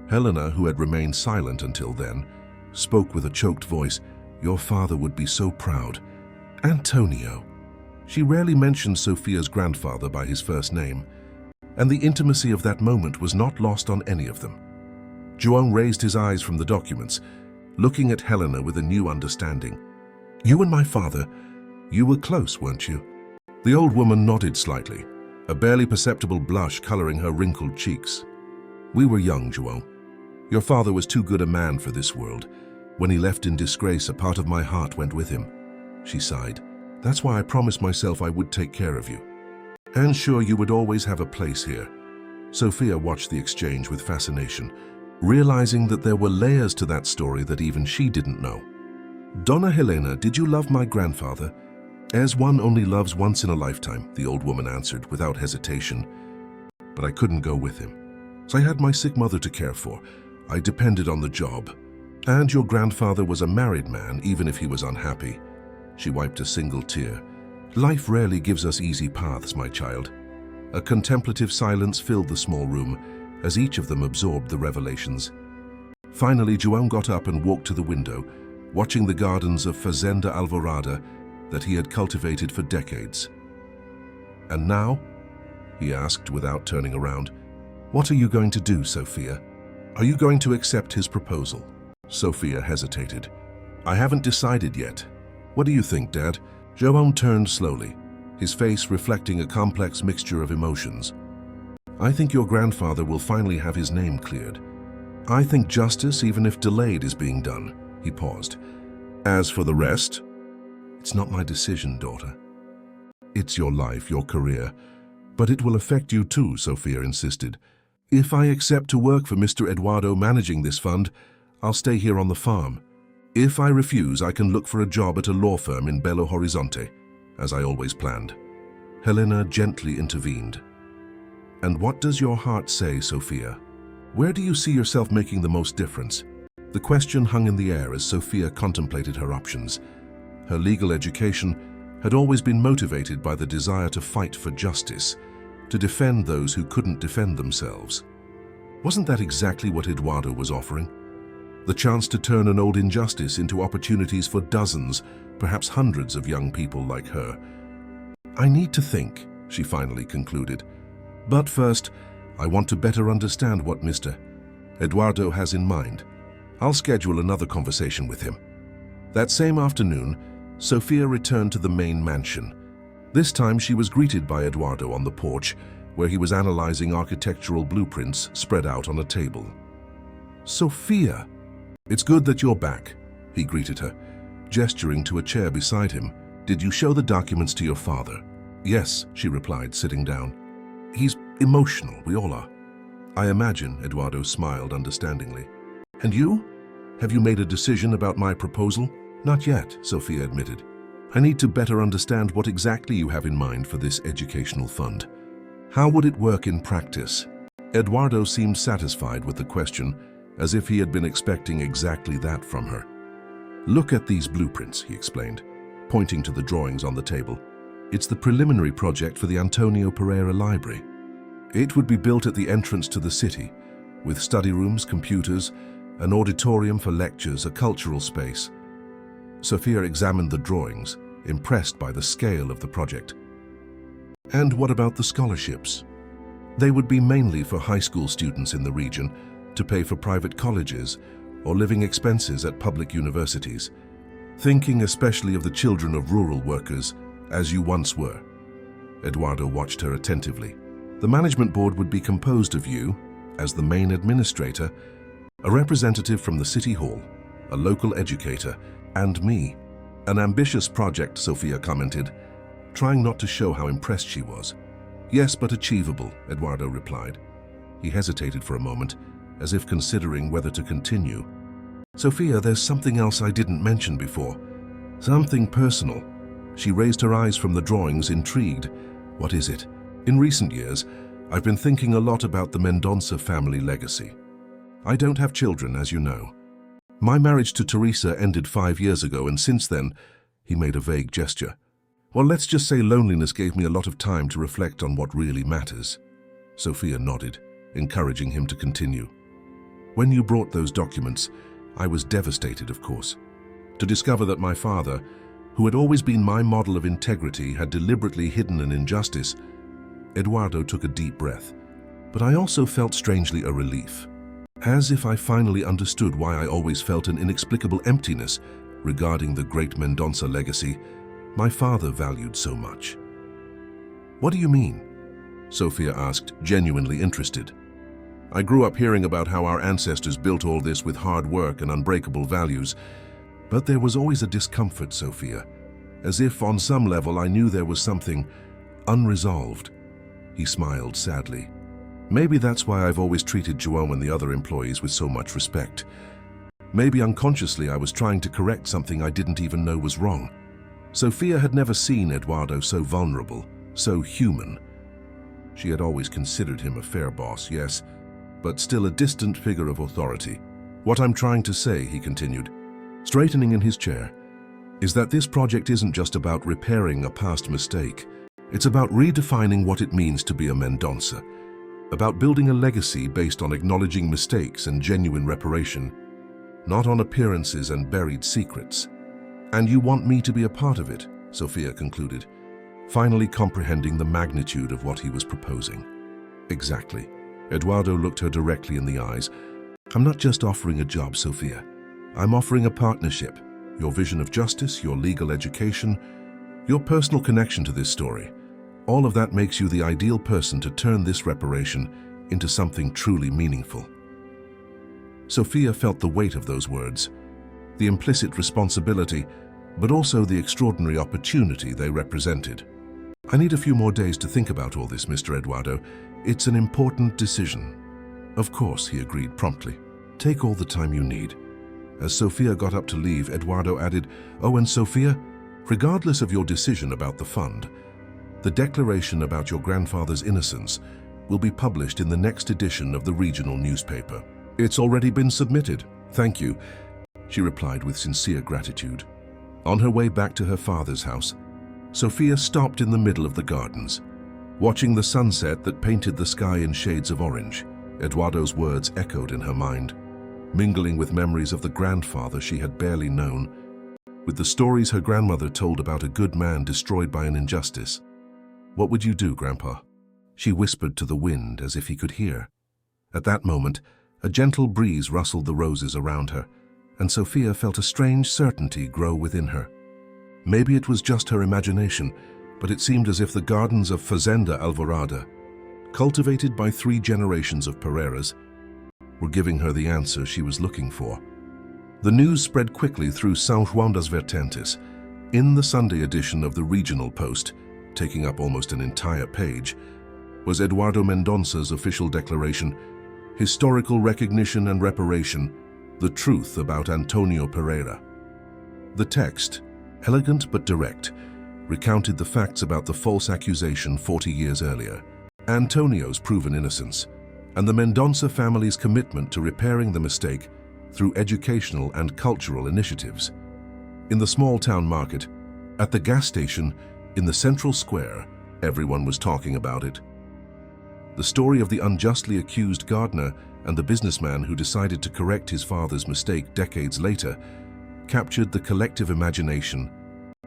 Helena, who had remained silent until then, spoke with a choked voice. Your father would be so proud. Antonio. She rarely mentioned Sophia's grandfather by his first name, and the intimacy of that moment was not lost on any of them. João raised his eyes from the documents, looking at Helena with a new understanding. You and my father, you were close, weren't you? The old woman nodded slightly, a barely perceptible blush coloring her wrinkled cheeks. We were young, João. Your father was too good a man for this world. When he left in disgrace, a part of my heart went with him. She sighed. That's why I promised myself I would take care of you. And sure, you would always have a place here. Sophia watched the exchange with fascination, realizing that there were layers to that story that even she didn't know. Dona Helena, did you love my grandfather? As one only loves once in a lifetime, the old woman answered without hesitation. But I couldn't go with him. So I had my sick mother to care for. I depended on the job. And your grandfather was a married man, even if he was unhappy. She wiped a single tear. Life rarely gives us easy paths, my child. A contemplative silence filled the small room, as each of them absorbed the revelations. Finally, João got up and walked to the window, watching the gardens of Fazenda Alvorada that he had cultivated for decades. And now? He asked without turning around. What are you going to do, Sophia? Are you going to accept his proposal? Sophia hesitated. I haven't decided yet. What do you think, Dad? João turned slowly, his face reflecting a complex mixture of emotions. I think your grandfather will finally have his name cleared. I think justice, even if delayed, is being done. He paused. As for the rest, it's not my decision, daughter. It's your life, your career. But it will affect you too, Sophia insisted. If I accept to work for Mr. Eduardo managing this fund, I'll stay here on the farm. If I refuse, I can look for a job at a law firm in Belo Horizonte, as I always planned. Helena gently intervened. And what does your heart say, Sophia? Where do you see yourself making the most difference? The question hung in the air as Sophia contemplated her options. Her legal education had always been motivated by the desire to fight for justice, to defend those who couldn't defend themselves. Wasn't that exactly what Eduardo was offering? The chance to turn an old injustice into opportunities for dozens, perhaps hundreds of young people like her. I need to think, she finally concluded. But first, I want to better understand what Mr. Eduardo has in mind. I'll schedule another conversation with him. That same afternoon, Sophia returned to the main mansion. This time she was greeted by Eduardo on the porch, where he was analyzing architectural blueprints spread out on a table. Sophia, it's good that you're back, he greeted her, gesturing to a chair beside him. Did you show the documents to your father? Yes, she replied, sitting down. He's emotional, we all are. I imagine, Eduardo smiled understandingly. And you? Have you made a decision about my proposal? Not yet, Sophia admitted. I need to better understand what exactly you have in mind for this educational fund. How would it work in practice? Eduardo seemed satisfied with the question, as if he had been expecting exactly that from her. Look at these blueprints, he explained, pointing to the drawings on the table. It's the preliminary project for the Antonio Pereira Library. It would be built at the entrance to the city, with study rooms, computers, an auditorium for lectures, a cultural space. Sophia examined the drawings, impressed by the scale of the project. And what about the scholarships? They would be mainly for high school students in the region, to pay for private colleges or living expenses at public universities, thinking especially of the children of rural workers, as you once were. Eduardo watched her attentively. The management board would be composed of you, as the main administrator, a representative from the city hall, a local educator, and me. An ambitious project, Sophia commented, trying not to show how impressed she was. Yes, but achievable, Eduardo replied. He hesitated for a moment, as if considering whether to continue. Sophia, there's something else I didn't mention before. Something personal. She raised her eyes from the drawings, intrigued. What is it? In recent years, I've been thinking a lot about the Mendonça family legacy. I don't have children, as you know. My marriage to Teresa ended 5 years ago, and since then, he made a vague gesture. Well, let's just say loneliness gave me a lot of time to reflect on what really matters. Sophia nodded, encouraging him to continue. When you brought those documents, I was devastated, of course, to discover that my father, who had always been my model of integrity, had deliberately hidden an injustice. Eduardo took a deep breath, but I also felt strangely a relief, as if I finally understood why I always felt an inexplicable emptiness regarding the great Mendonça legacy my father valued so much. What do you mean? Sophia asked, genuinely interested. I grew up hearing about how our ancestors built all this with hard work and unbreakable values, but there was always a discomfort, Sophia, as if on some level I knew there was something unresolved. He smiled sadly. Maybe that's why I've always treated João and the other employees with so much respect. Maybe unconsciously I was trying to correct something I didn't even know was wrong. Sophia had never seen Eduardo so vulnerable, so human. She had always considered him a fair boss, yes, but still a distant figure of authority. What I'm trying to say, he continued, straightening in his chair, is that this project isn't just about repairing a past mistake. It's about redefining what it means to be a Mendonça, about building a legacy based on acknowledging mistakes and genuine reparation, not on appearances and buried secrets. And you want me to be a part of it, Sophia concluded, finally comprehending the magnitude of what he was proposing. Exactly. Eduardo looked her directly in the eyes. I'm not just offering a job, Sophia. I'm offering a partnership. Your vision of justice, your legal education, your personal connection to this story. All of that makes you the ideal person to turn this reparation into something truly meaningful. Sophia felt the weight of those words. the implicit responsibility, but also the extraordinary opportunity they represented. I need a few more days to think about all this, Mr. Eduardo. It's an important decision. Of course, he agreed promptly. Take all the time you need. As Sofia got up to leave, Eduardo added, "Oh, and Sofia, regardless of your decision about the fund, the declaration about your grandfather's innocence will be published in the next edition of the regional newspaper." "It's already been submitted. Thank you," she replied with sincere gratitude. On her way back to her father's house, Sofia stopped in the middle of the gardens. Watching the sunset that painted the sky in shades of orange, Eduardo's words echoed in her mind, mingling with memories of the grandfather she had barely known, with the stories her grandmother told about a good man destroyed by an injustice. "What would you do, Grandpa?" she whispered to the wind as if he could hear. At that moment, a gentle breeze rustled the roses around her, and Sofia felt a strange certainty grow within her. Maybe it was just her imagination, but it seemed as if the gardens of Fazenda Alvorada, cultivated by 3 generations of Pereiras, were giving her the answer she was looking for. The news spread quickly through São João das Vertentes. In the Sunday edition of the Regional Post, taking up almost an entire page, was Eduardo Mendonça's official declaration, "Historical recognition and reparation, the truth about Antonio Pereira." The text, elegant but direct, recounted the facts about the false accusation 40 years earlier, Antonio's proven innocence, and the Mendonça family's commitment to repairing the mistake through educational and cultural initiatives. In the small town market, at the gas station, in the central square, everyone was talking about it. The story of the unjustly accused gardener and the businessman who decided to correct his father's mistake decades later captured the collective imagination,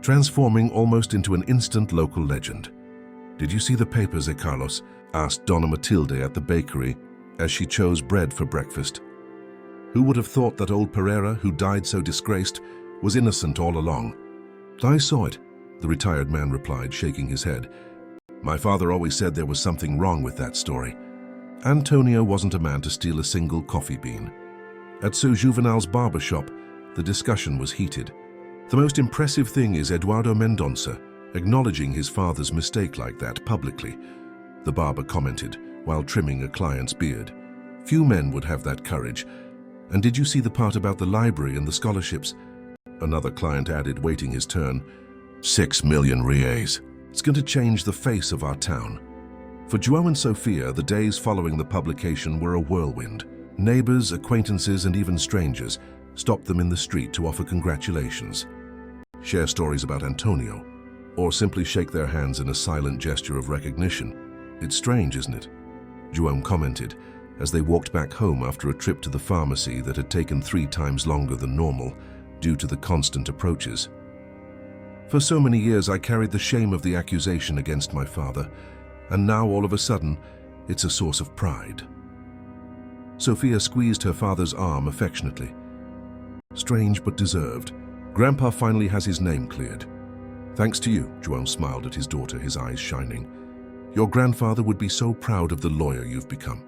transforming almost into an instant local legend. "Did you see the papers, Carlos?" asked Donna Matilde at the bakery as she chose bread for breakfast. Who would have thought that old Pereira, who died so disgraced, was innocent all along? "I saw it," the retired man replied, shaking his head. "My father always said there was something wrong with that story. Antonio wasn't a man to steal a single coffee bean." At Seu Juvenal's barber shop, the discussion was heated. The most impressive thing is Eduardo Mendonça acknowledging his father's mistake like that publicly, the barber commented while trimming a client's beard. "Few men would have that courage. And did you see the part about the library and the scholarships?" Another client added, waiting his turn. 6 million reais. It's going to change the face of our town." For João and Sofia, the days following the publication were a whirlwind. Neighbors, acquaintances, and even strangers stopped them in the street to offer congratulations, share stories about Antonio, or simply shake their hands in a silent gesture of recognition. "It's strange, isn't it?" João commented as they walked back home after a trip to the pharmacy that had taken 3 times longer than normal due to the constant approaches. "For so many years I carried the shame of the accusation against my father, and now all of a sudden it's a source of pride." Sofia squeezed her father's arm affectionately. "Strange but deserved. Grandpa finally has his name cleared." "Thanks to you," João smiled at his daughter, his eyes shining. "Your grandfather would be so proud of the lawyer you've become."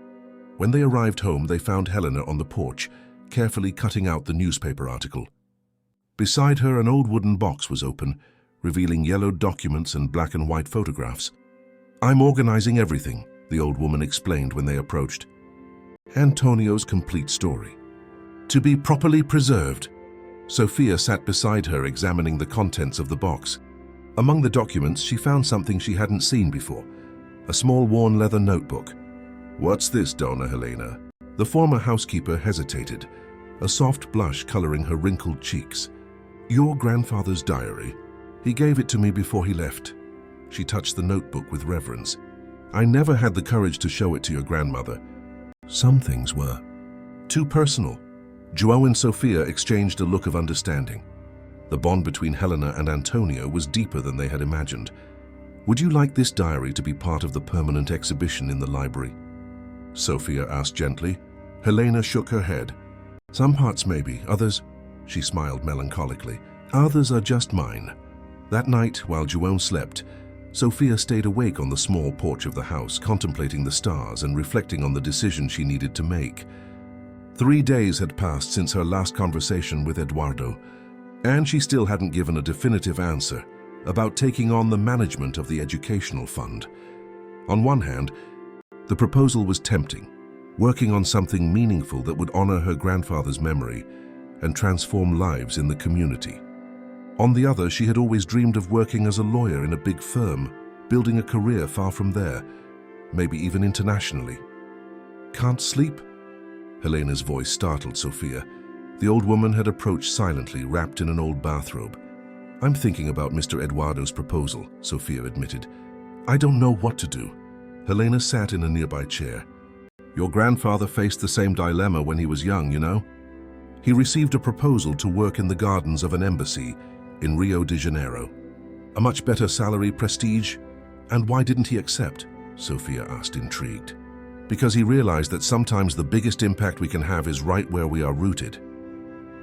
When they arrived home, they found Helena on the porch, carefully cutting out the newspaper article. Beside her, an old wooden box was open, revealing yellowed documents and black and white photographs. "I'm organizing everything," the old woman explained when they approached. "Antonio's complete story, to be properly preserved." Sofia sat beside her, examining the contents of the box. Among the documents, she found something she hadn't seen before, a small worn leather notebook. "What's this, Dona Helena?" The former housekeeper hesitated, a soft blush coloring her wrinkled cheeks. "Your grandfather's diary. He gave it to me before he left." She touched the notebook with reverence. "I never had the courage to show it to your grandmother. Some things were too personal." João and Sofia exchanged a look of understanding. The bond between Helena and Antonio was deeper than they had imagined. "Would you like this diary to be part of the permanent exhibition in the library?" Sofia asked gently. Helena shook her head. "Some parts maybe, others," she smiled melancholically, "others are just mine." That night, while João slept, Sofia stayed awake on the small porch of the house, contemplating the stars and reflecting on the decision she needed to make. 3 days had passed since her last conversation with Eduardo, and she still hadn't given a definitive answer about taking on the management of the educational fund. On one hand, the proposal was tempting, working on something meaningful that would honor her grandfather's memory and transform lives in the community. On the other, she had always dreamed of working as a lawyer in a big firm, building a career far from there, maybe even internationally. "Can't sleep?" Helena's voice startled Sophia. The old woman had approached silently, wrapped in an old bathrobe. "I'm thinking about Mr. Eduardo's proposal," Sophia admitted. "I don't know what to do." Helena sat in a nearby chair. "Your grandfather faced the same dilemma when he was young, you know? He received a proposal to work in the gardens of an embassy in Rio de Janeiro. A much better salary, prestige, and why didn't he accept?" Sophia asked, intrigued. "Because he realized that sometimes the biggest impact we can have is right where we are rooted."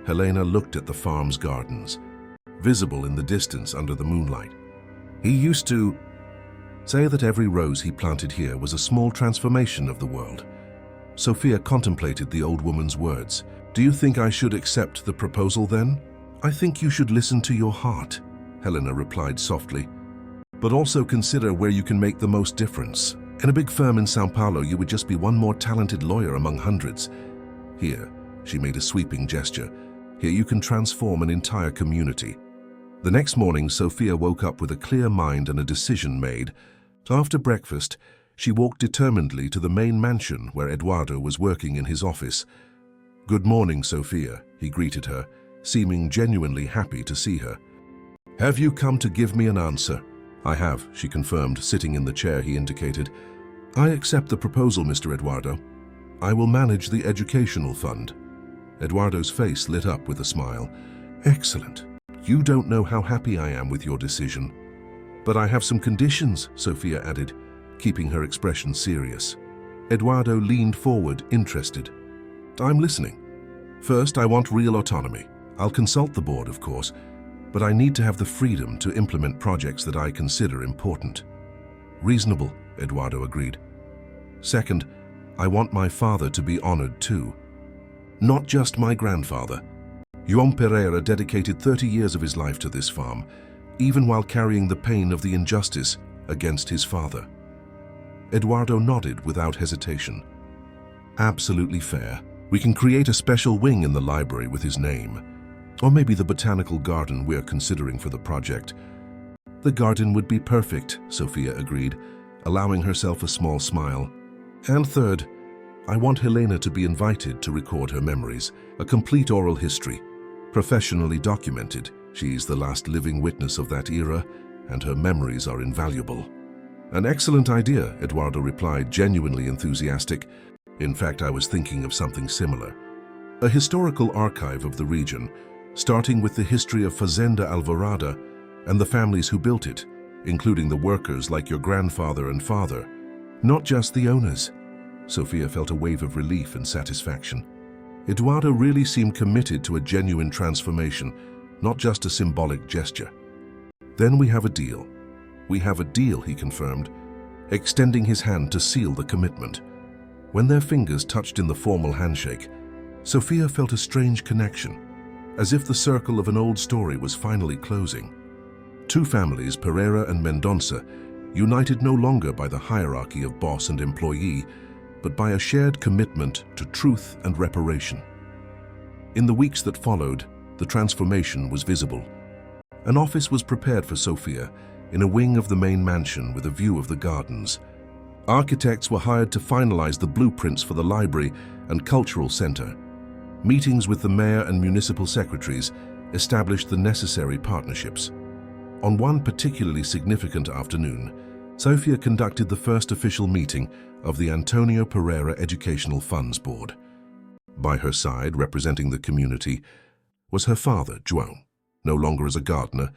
Helena looked at the farm's gardens, visible in the distance under the moonlight. "He used to say that every rose he planted here was a small transformation of the world." Sophia contemplated the old woman's words. "Do you think I should accept the proposal then?" "I think you should listen to your heart," Helena replied softly. "But also consider where you can make the most difference. In a big firm in Sao Paulo, you would just be one more talented lawyer among hundreds. Here," she made a sweeping gesture, "here you can transform an entire community." The next morning, Sophia woke up with a clear mind and a decision made. After breakfast, she walked determinedly to the main mansion where Eduardo was working in his office. "Good morning, Sophia," he greeted her, seeming genuinely happy to see her. "Have you come to give me an answer?" "I have," she confirmed, sitting in the chair he indicated. "I accept the proposal, Mr. Eduardo. I will manage the educational fund." Eduardo's face lit up with a smile. "Excellent. You don't know how happy I am with your decision." "But I have some conditions," Sophia added, keeping her expression serious. Eduardo leaned forward, interested. "I'm listening. First, I want real autonomy. I'll consult the board, of course, but I need to have the freedom to implement projects that I consider important." "Reasonable," Eduardo agreed. "Second, I want my father to be honored too. Not just my grandfather. João Pereira dedicated 30 years of his life to this farm, even while carrying the pain of the injustice against his father." Eduardo nodded without hesitation. "Absolutely fair. We can create a special wing in the library with his name. Or maybe the botanical garden we're considering for the project." "The garden would be perfect," Sophia agreed, allowing herself a small smile. "And third, I want Helena to be invited to record her memories, a complete oral history, professionally documented. She's the last living witness of that era, and her memories are invaluable." "An excellent idea," Eduardo replied, genuinely enthusiastic. "In fact, I was thinking of something similar. A historical archive of the region, starting with the history of Fazenda Alvorada and the families who built it, including the workers like your grandfather and father, not just the owners." Sophia felt a wave of relief and satisfaction. Eduardo really seemed committed to a genuine transformation, not just a symbolic gesture. "Then we have a deal." "We have a deal," he confirmed, extending his hand to seal the commitment. When their fingers touched in the formal handshake, Sophia felt a strange connection, as if the circle of an old story was finally closing. Two families, Pereira and Mendonça, united no longer by the hierarchy of boss and employee, but by a shared commitment to truth and reparation. In the weeks that followed, the transformation was visible. An office was prepared for Sophia in a wing of the main mansion with a view of the gardens. Architects were hired to finalize the blueprints for the library and cultural center. Meetings with the mayor and municipal secretaries established the necessary partnerships. On one particularly significant afternoon, Sophia conducted the first official meeting of the Antonio Pereira Educational Funds Board. By her side, representing the community, was her father, João, no longer as a gardener,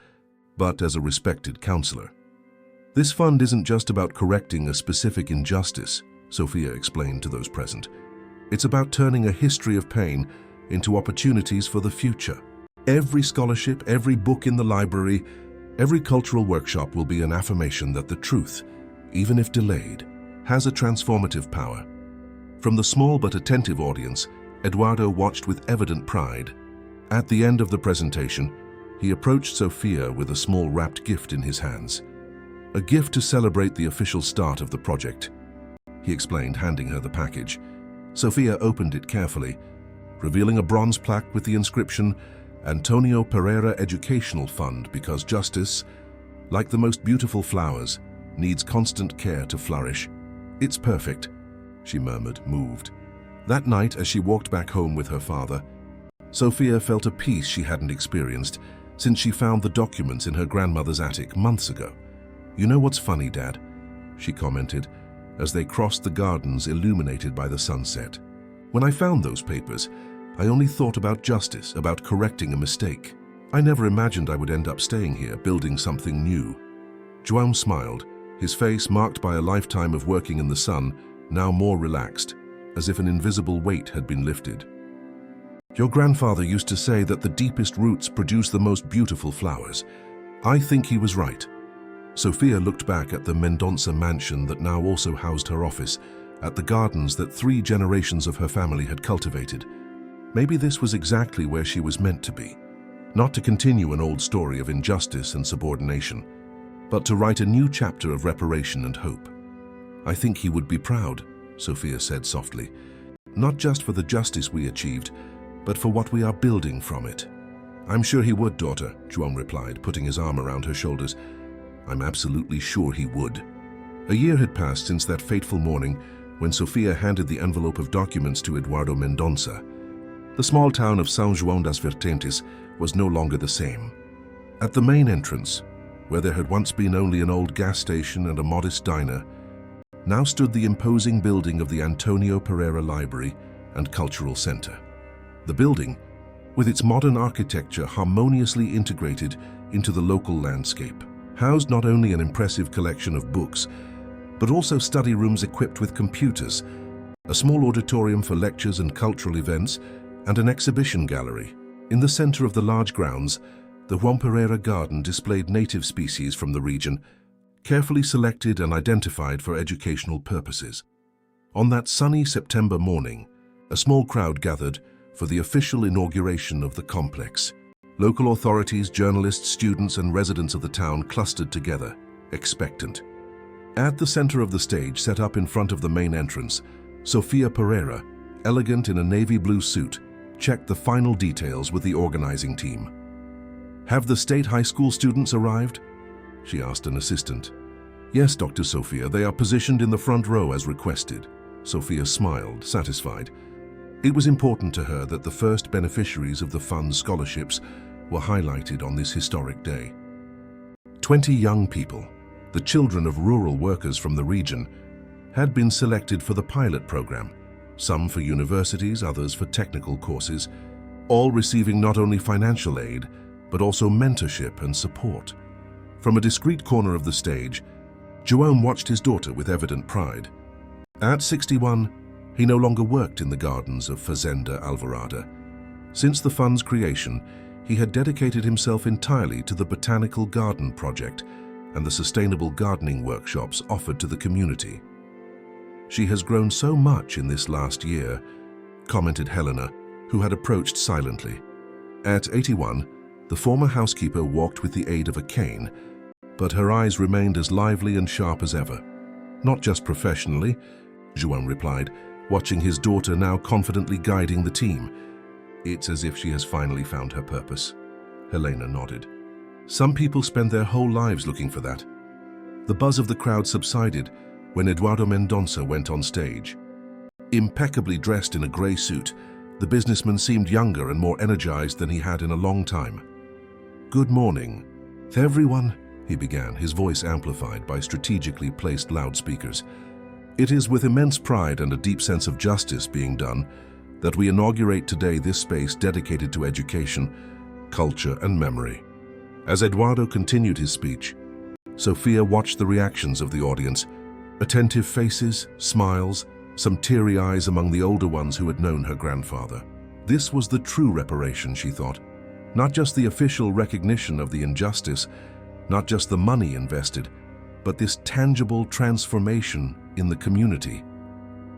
but as a respected counselor. "This fund isn't just about correcting a specific injustice," Sophia explained to those present. "It's about turning a history of pain into opportunities for the future. Every scholarship, every book in the library, every cultural workshop will be an affirmation that the truth, even if delayed, has a transformative power. From the small but attentive audience, Eduardo watched with evident pride. At the end of the presentation, he approached Sofia with a small wrapped gift in his hands. A gift to celebrate the official start of the project, he explained, handing her the package. Sofia opened it carefully, revealing a bronze plaque with the inscription, "Antonio Pereira Educational Fund, because justice, like the most beautiful flowers, needs constant care to flourish." "It's perfect," she murmured, moved. That night, as she walked back home with her father, Sofia felt a peace she hadn't experienced since she found the documents in her grandmother's attic months ago. "You know what's funny, Dad?" she commented as they crossed the gardens illuminated by the sunset. "When I found those papers, I only thought about justice, about correcting a mistake. I never imagined I would end up staying here, building something new." João smiled, his face marked by a lifetime of working in the sun, now more relaxed, as if an invisible weight had been lifted. "Your grandfather used to say that the deepest roots produce the most beautiful flowers. I think he was right." Sofia looked back at the Mendonça mansion that now also housed her office, at the gardens that 3 generations of her family had cultivated. Maybe this was exactly where she was meant to be. Not to continue an old story of injustice and subordination, but to write a new chapter of reparation and hope. "I think he would be proud," Sofia said softly. "Not just for the justice we achieved, but for what we are building from it." "I'm sure he would, daughter," João replied, putting his arm around her shoulders. "I'm absolutely sure he would." A year had passed since that fateful morning when Sofia handed the envelope of documents to Eduardo Mendonça. The small town of São João das Vertentes was no longer the same. At the main entrance, where there had once been only an old gas station and a modest diner, now stood the imposing building of the Antonio Pereira Library and Cultural Center. The building, with its modern architecture harmoniously integrated into the local landscape, housed not only an impressive collection of books, but also study rooms equipped with computers, a small auditorium for lectures and cultural events, and an exhibition gallery. In the center of the large grounds, the João Pereira Garden displayed native species from the region, carefully selected and identified for educational purposes. On that sunny September morning, a small crowd gathered for the official inauguration of the complex. Local authorities, journalists, students, and residents of the town clustered together, expectant. At the center of the stage, set up in front of the main entrance, Sofia Pereira, elegant in a navy blue suit, checked the final details with the organizing team. "Have the state high school students arrived?" she asked an assistant. "Yes, Dr. Sofia, they are positioned in the front row as requested." Sofia smiled, satisfied. It was important to her that the first beneficiaries of the fund's scholarships were highlighted on this historic day. 20 young people, the children of rural workers from the region, had been selected for the pilot program, some for universities, others for technical courses, all receiving not only financial aid, but also mentorship and support. From a discreet corner of the stage, João watched his daughter with evident pride. At 61, he no longer worked in the gardens of Fazenda Alvorada. Since the fund's creation, he had dedicated himself entirely to the Botanical Garden Project and the sustainable gardening workshops offered to the community. "She has grown so much in this last year," commented Helena, who had approached silently. At 81, the former housekeeper walked with the aid of a cane, but her eyes remained as lively and sharp as ever. "Not just professionally," João replied, watching his daughter now confidently guiding the team. "It's as if she has finally found her purpose." Helena nodded. "Some people spend their whole lives looking for that." The buzz of the crowd subsided when Eduardo Mendonça went on stage. Impeccably dressed in a grey suit, the businessman seemed younger and more energized than he had in a long time. "Good morning, everyone," he began, his voice amplified by strategically placed loudspeakers. "It is with immense pride and a deep sense of justice being done that we inaugurate today this space dedicated to education, culture, and memory." As Eduardo continued his speech, Sofia watched the reactions of the audience, attentive faces, smiles, some teary eyes among the older ones who had known her grandfather. This was the true reparation, she thought. Not just the official recognition of the injustice, not just the money invested, but this tangible transformation in the community.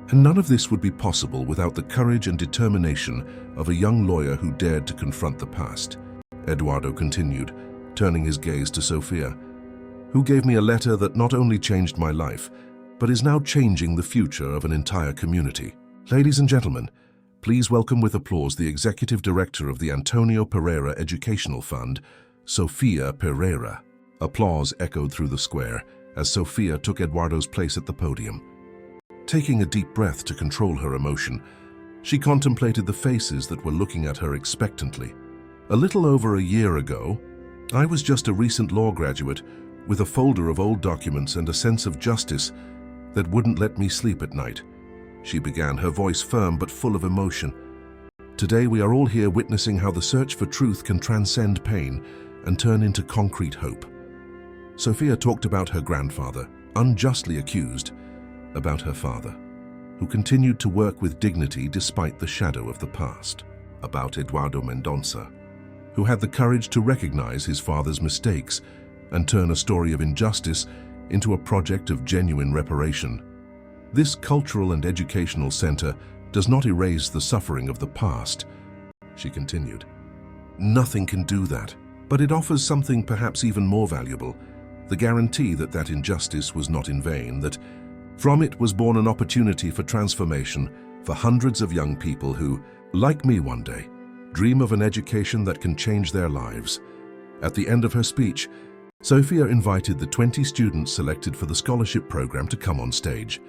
And none of this would be possible without the courage and determination of a young lawyer who dared to confront the past. Eduardo continued, turning his gaze to Sofia, who gave me a letter that not only changed my life, but is now changing the future of an entire community. Ladies and gentlemen, please welcome with applause the Executive Director of the Antonio Pereira Educational Fund, Sofia Pereira. Applause echoed through the square as Sofia took Eduardo's place at the podium. Taking a deep breath to control her emotion, she contemplated the faces that were looking at her expectantly. A little over a year ago, I was just a recent law graduate with a folder of old documents and a sense of justice that wouldn't let me sleep at night. She began, her voice firm but full of emotion. Today we are all here witnessing how the search for truth can transcend pain and turn into concrete hope. Sofia talked about her grandfather, unjustly accused, about her father, who continued to work with dignity despite the shadow of the past, about Eduardo Mendonça, who had the courage to recognize his father's mistakes and turn a story of injustice into a project of genuine reparation. This cultural and educational center does not erase the suffering of the past, she continued. Nothing can do that, but it offers something perhaps even more valuable, the guarantee that that injustice was not in vain, that from it was born an opportunity for transformation for hundreds of young people who, like me one day, dream of an education that can change their lives. At the end of her speech, Sofia invited the 20 students selected for the scholarship program to come on stage.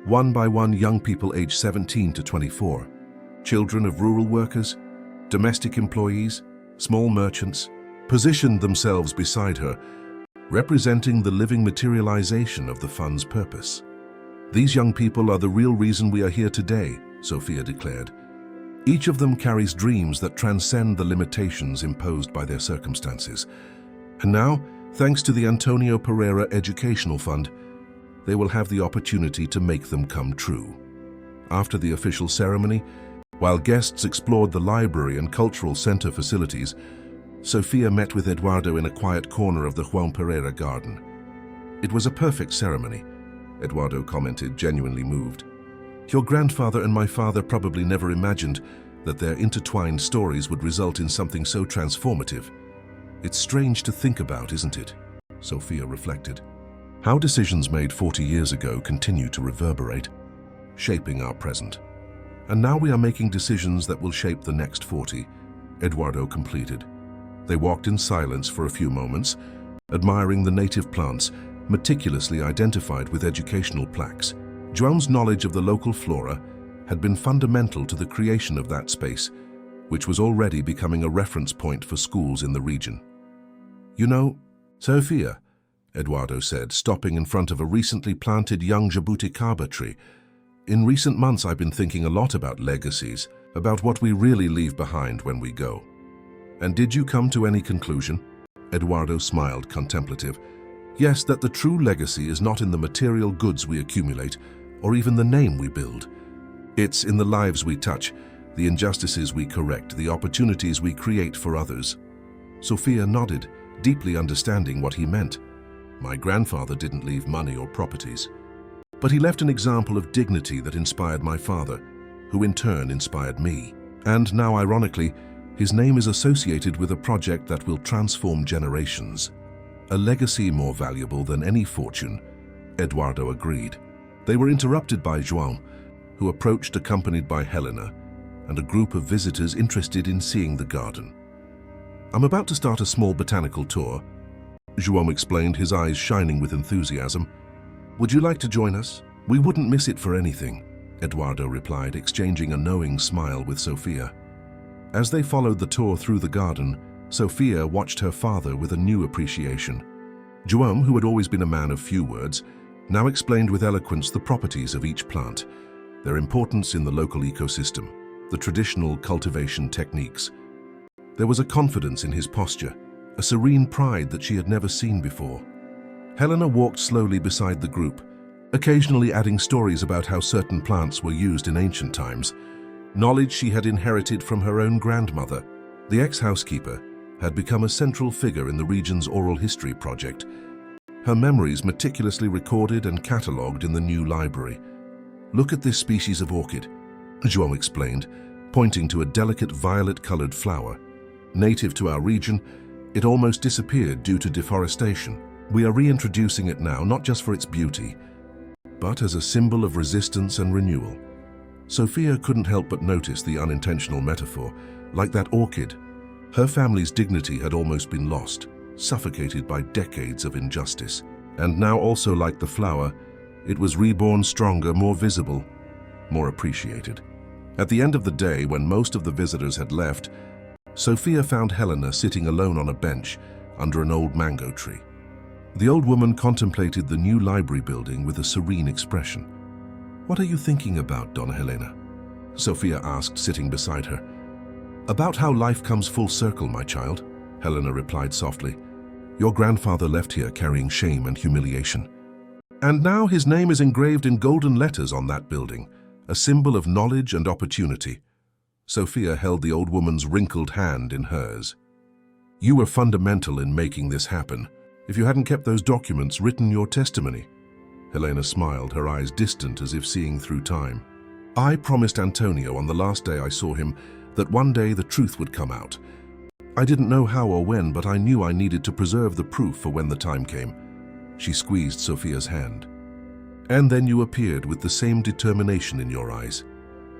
One by one, young people aged 17 to 24, children of rural workers, domestic employees, small merchants, positioned themselves beside her, representing the living materialization of the fund's purpose. These young people are the real reason we are here today, Sofia declared. Each of them carries dreams that transcend the limitations imposed by their circumstances. And now, thanks to the Antonio Pereira Educational Fund, they will have the opportunity to make them come true. After the official ceremony, while guests explored the library and cultural center facilities, Sofia met with Eduardo in a quiet corner of the Juan Pereira garden. It was a perfect ceremony, Eduardo commented, genuinely moved. Your grandfather and my father probably never imagined that their intertwined stories would result in something so transformative. It's strange to think about, isn't it? Sofia reflected. How decisions made 40 years ago continue to reverberate, shaping our present. And now we are making decisions that will shape the next 40, Eduardo completed. They walked in silence for a few moments, admiring the native plants, meticulously identified with educational plaques. João's knowledge of the local flora had been fundamental to the creation of that space, which was already becoming a reference point for schools in the region. You know, Sofia, Eduardo said, stopping in front of a recently planted young jabuticaba tree. In recent months, I've been thinking a lot about legacies, about what we really leave behind when we go. And did you come to any conclusion? Eduardo smiled, contemplative. Yes, that the true legacy is not in the material goods we accumulate, or even the name we build. It's in the lives we touch, the injustices we correct, the opportunities we create for others. Sofia nodded, deeply understanding what he meant. My grandfather didn't leave money or properties, but he left an example of dignity that inspired my father, who in turn inspired me. And now, ironically, his name is associated with a project that will transform generations. A legacy more valuable than any fortune, Eduardo agreed. They were interrupted by João, who approached accompanied by Helena and a group of visitors interested in seeing the garden. I'm about to start a small botanical tour, João explained, his eyes shining with enthusiasm. Would you like to join us? We wouldn't miss it for anything, Eduardo replied, exchanging a knowing smile with Sofia. As they followed the tour through the garden, Sofia watched her father with a new appreciation. João, who had always been a man of few words, now explained with eloquence the properties of each plant, their importance in the local ecosystem, the traditional cultivation techniques. There was a confidence in his posture, a serene pride that she had never seen before. Helena walked slowly beside the group, occasionally adding stories about how certain plants were used in ancient times, knowledge she had inherited from her own grandmother. The ex-housekeeper had become a central figure in the region's oral history project, her memories meticulously recorded and catalogued in the new library. Look at this species of orchid, João explained, pointing to a delicate violet-colored flower. Native to our region, it almost disappeared due to deforestation. We are reintroducing it now, not just for its beauty, but as a symbol of resistance and renewal. Sophia couldn't help but notice the unintentional metaphor. Like that orchid, her family's dignity had almost been lost, suffocated by decades of injustice. And now, also like the flower, it was reborn stronger, more visible, more appreciated. At the end of the day, when most of the visitors had left, Sophia found Helena sitting alone on a bench under an old mango tree. The old woman contemplated the new library building with a serene expression. "What are you thinking about, Donna Helena?" Sophia asked, sitting beside her. "About how life comes full circle, my child," Helena replied softly. "Your grandfather left here carrying shame and humiliation. And now his name is engraved in golden letters on that building, a symbol of knowledge and opportunity." Sophia held the old woman's wrinkled hand in hers. "You were fundamental in making this happen. If you hadn't kept those documents, written your testimony." Helena smiled, her eyes distant as if seeing through time. "I promised Antonio on the last day I saw him that one day the truth would come out. I didn't know how or when, but I knew I needed to preserve the proof for when the time came." She squeezed Sophia's hand. "And then you appeared with the same determination in your eyes."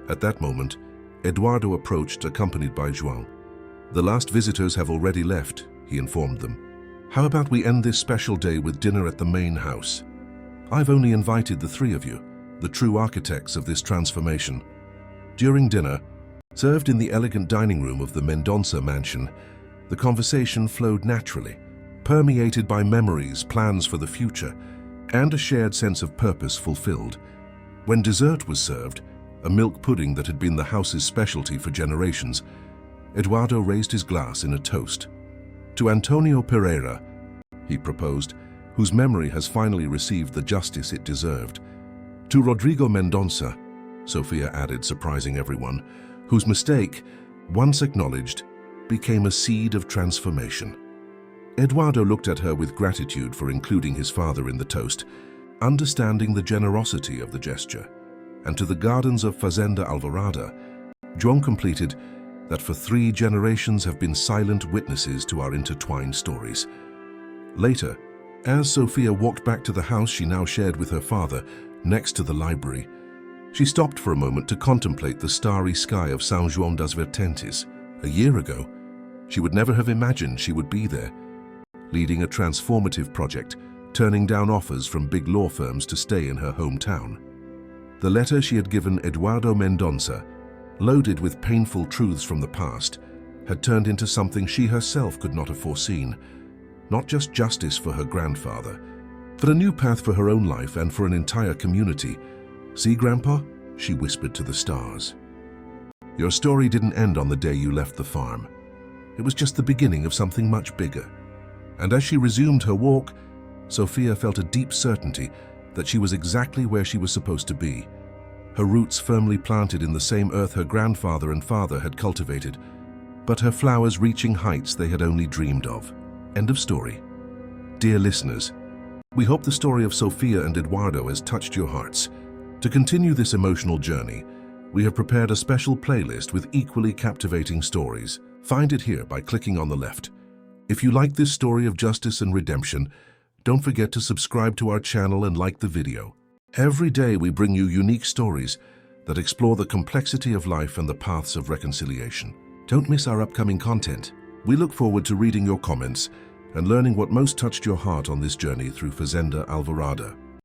At that moment, Eduardo approached, accompanied by João. "The last visitors have already left," he informed them. "How about we end this special day with dinner at the main house? I've only invited the three of you, the true architects of this transformation." During dinner, served in the elegant dining room of the Mendonça mansion, the conversation flowed naturally, permeated by memories, plans for the future, and a shared sense of purpose fulfilled. When dessert was served, a milk pudding that had been the house's specialty for generations, Eduardo raised his glass in a toast. "To Antonio Pereira," he proposed, "whose memory has finally received the justice it deserved. To Rodrigo Mendonça," Sophia added, surprising everyone, "whose mistake, once acknowledged, became a seed of transformation." Eduardo looked at her with gratitude for including his father in the toast, understanding the generosity of the gesture. And to the gardens of Fazenda Alvorada, João completed that for 3 generations have been silent witnesses to our intertwined stories. Later, as Sophia walked back to the house she now shared with her father, next to the library, she stopped for a moment to contemplate the starry sky of São João das Vertentes. A year ago, she would never have imagined she would be there, leading a transformative project, turning down offers from big law firms to stay in her hometown. The letter she had given Eduardo Mendonça, loaded with painful truths from the past, had turned into something she herself could not have foreseen. Not just justice for her grandfather, but a new path for her own life and for an entire community. "See, Grandpa?" she whispered to the stars. "Your story didn't end on the day you left the farm. It was just the beginning of something much bigger." And as she resumed her walk, Sophia felt a deep certainty that she was exactly where she was supposed to be, her roots firmly planted in the same earth her grandfather and father had cultivated, but her flowers reaching heights they had only dreamed of. End of story. Dear listeners, we hope the story of Sophia and Eduardo has touched your hearts. To continue this emotional journey, we have prepared a special playlist with equally captivating stories. Find it here by clicking on the left. If you like this story of justice and redemption, don't forget to subscribe to our channel and like the video. Every day we bring you unique stories that explore the complexity of life and the paths of reconciliation. Don't miss our upcoming content. We look forward to reading your comments and learning what most touched your heart on this journey through Fazenda Alvorada.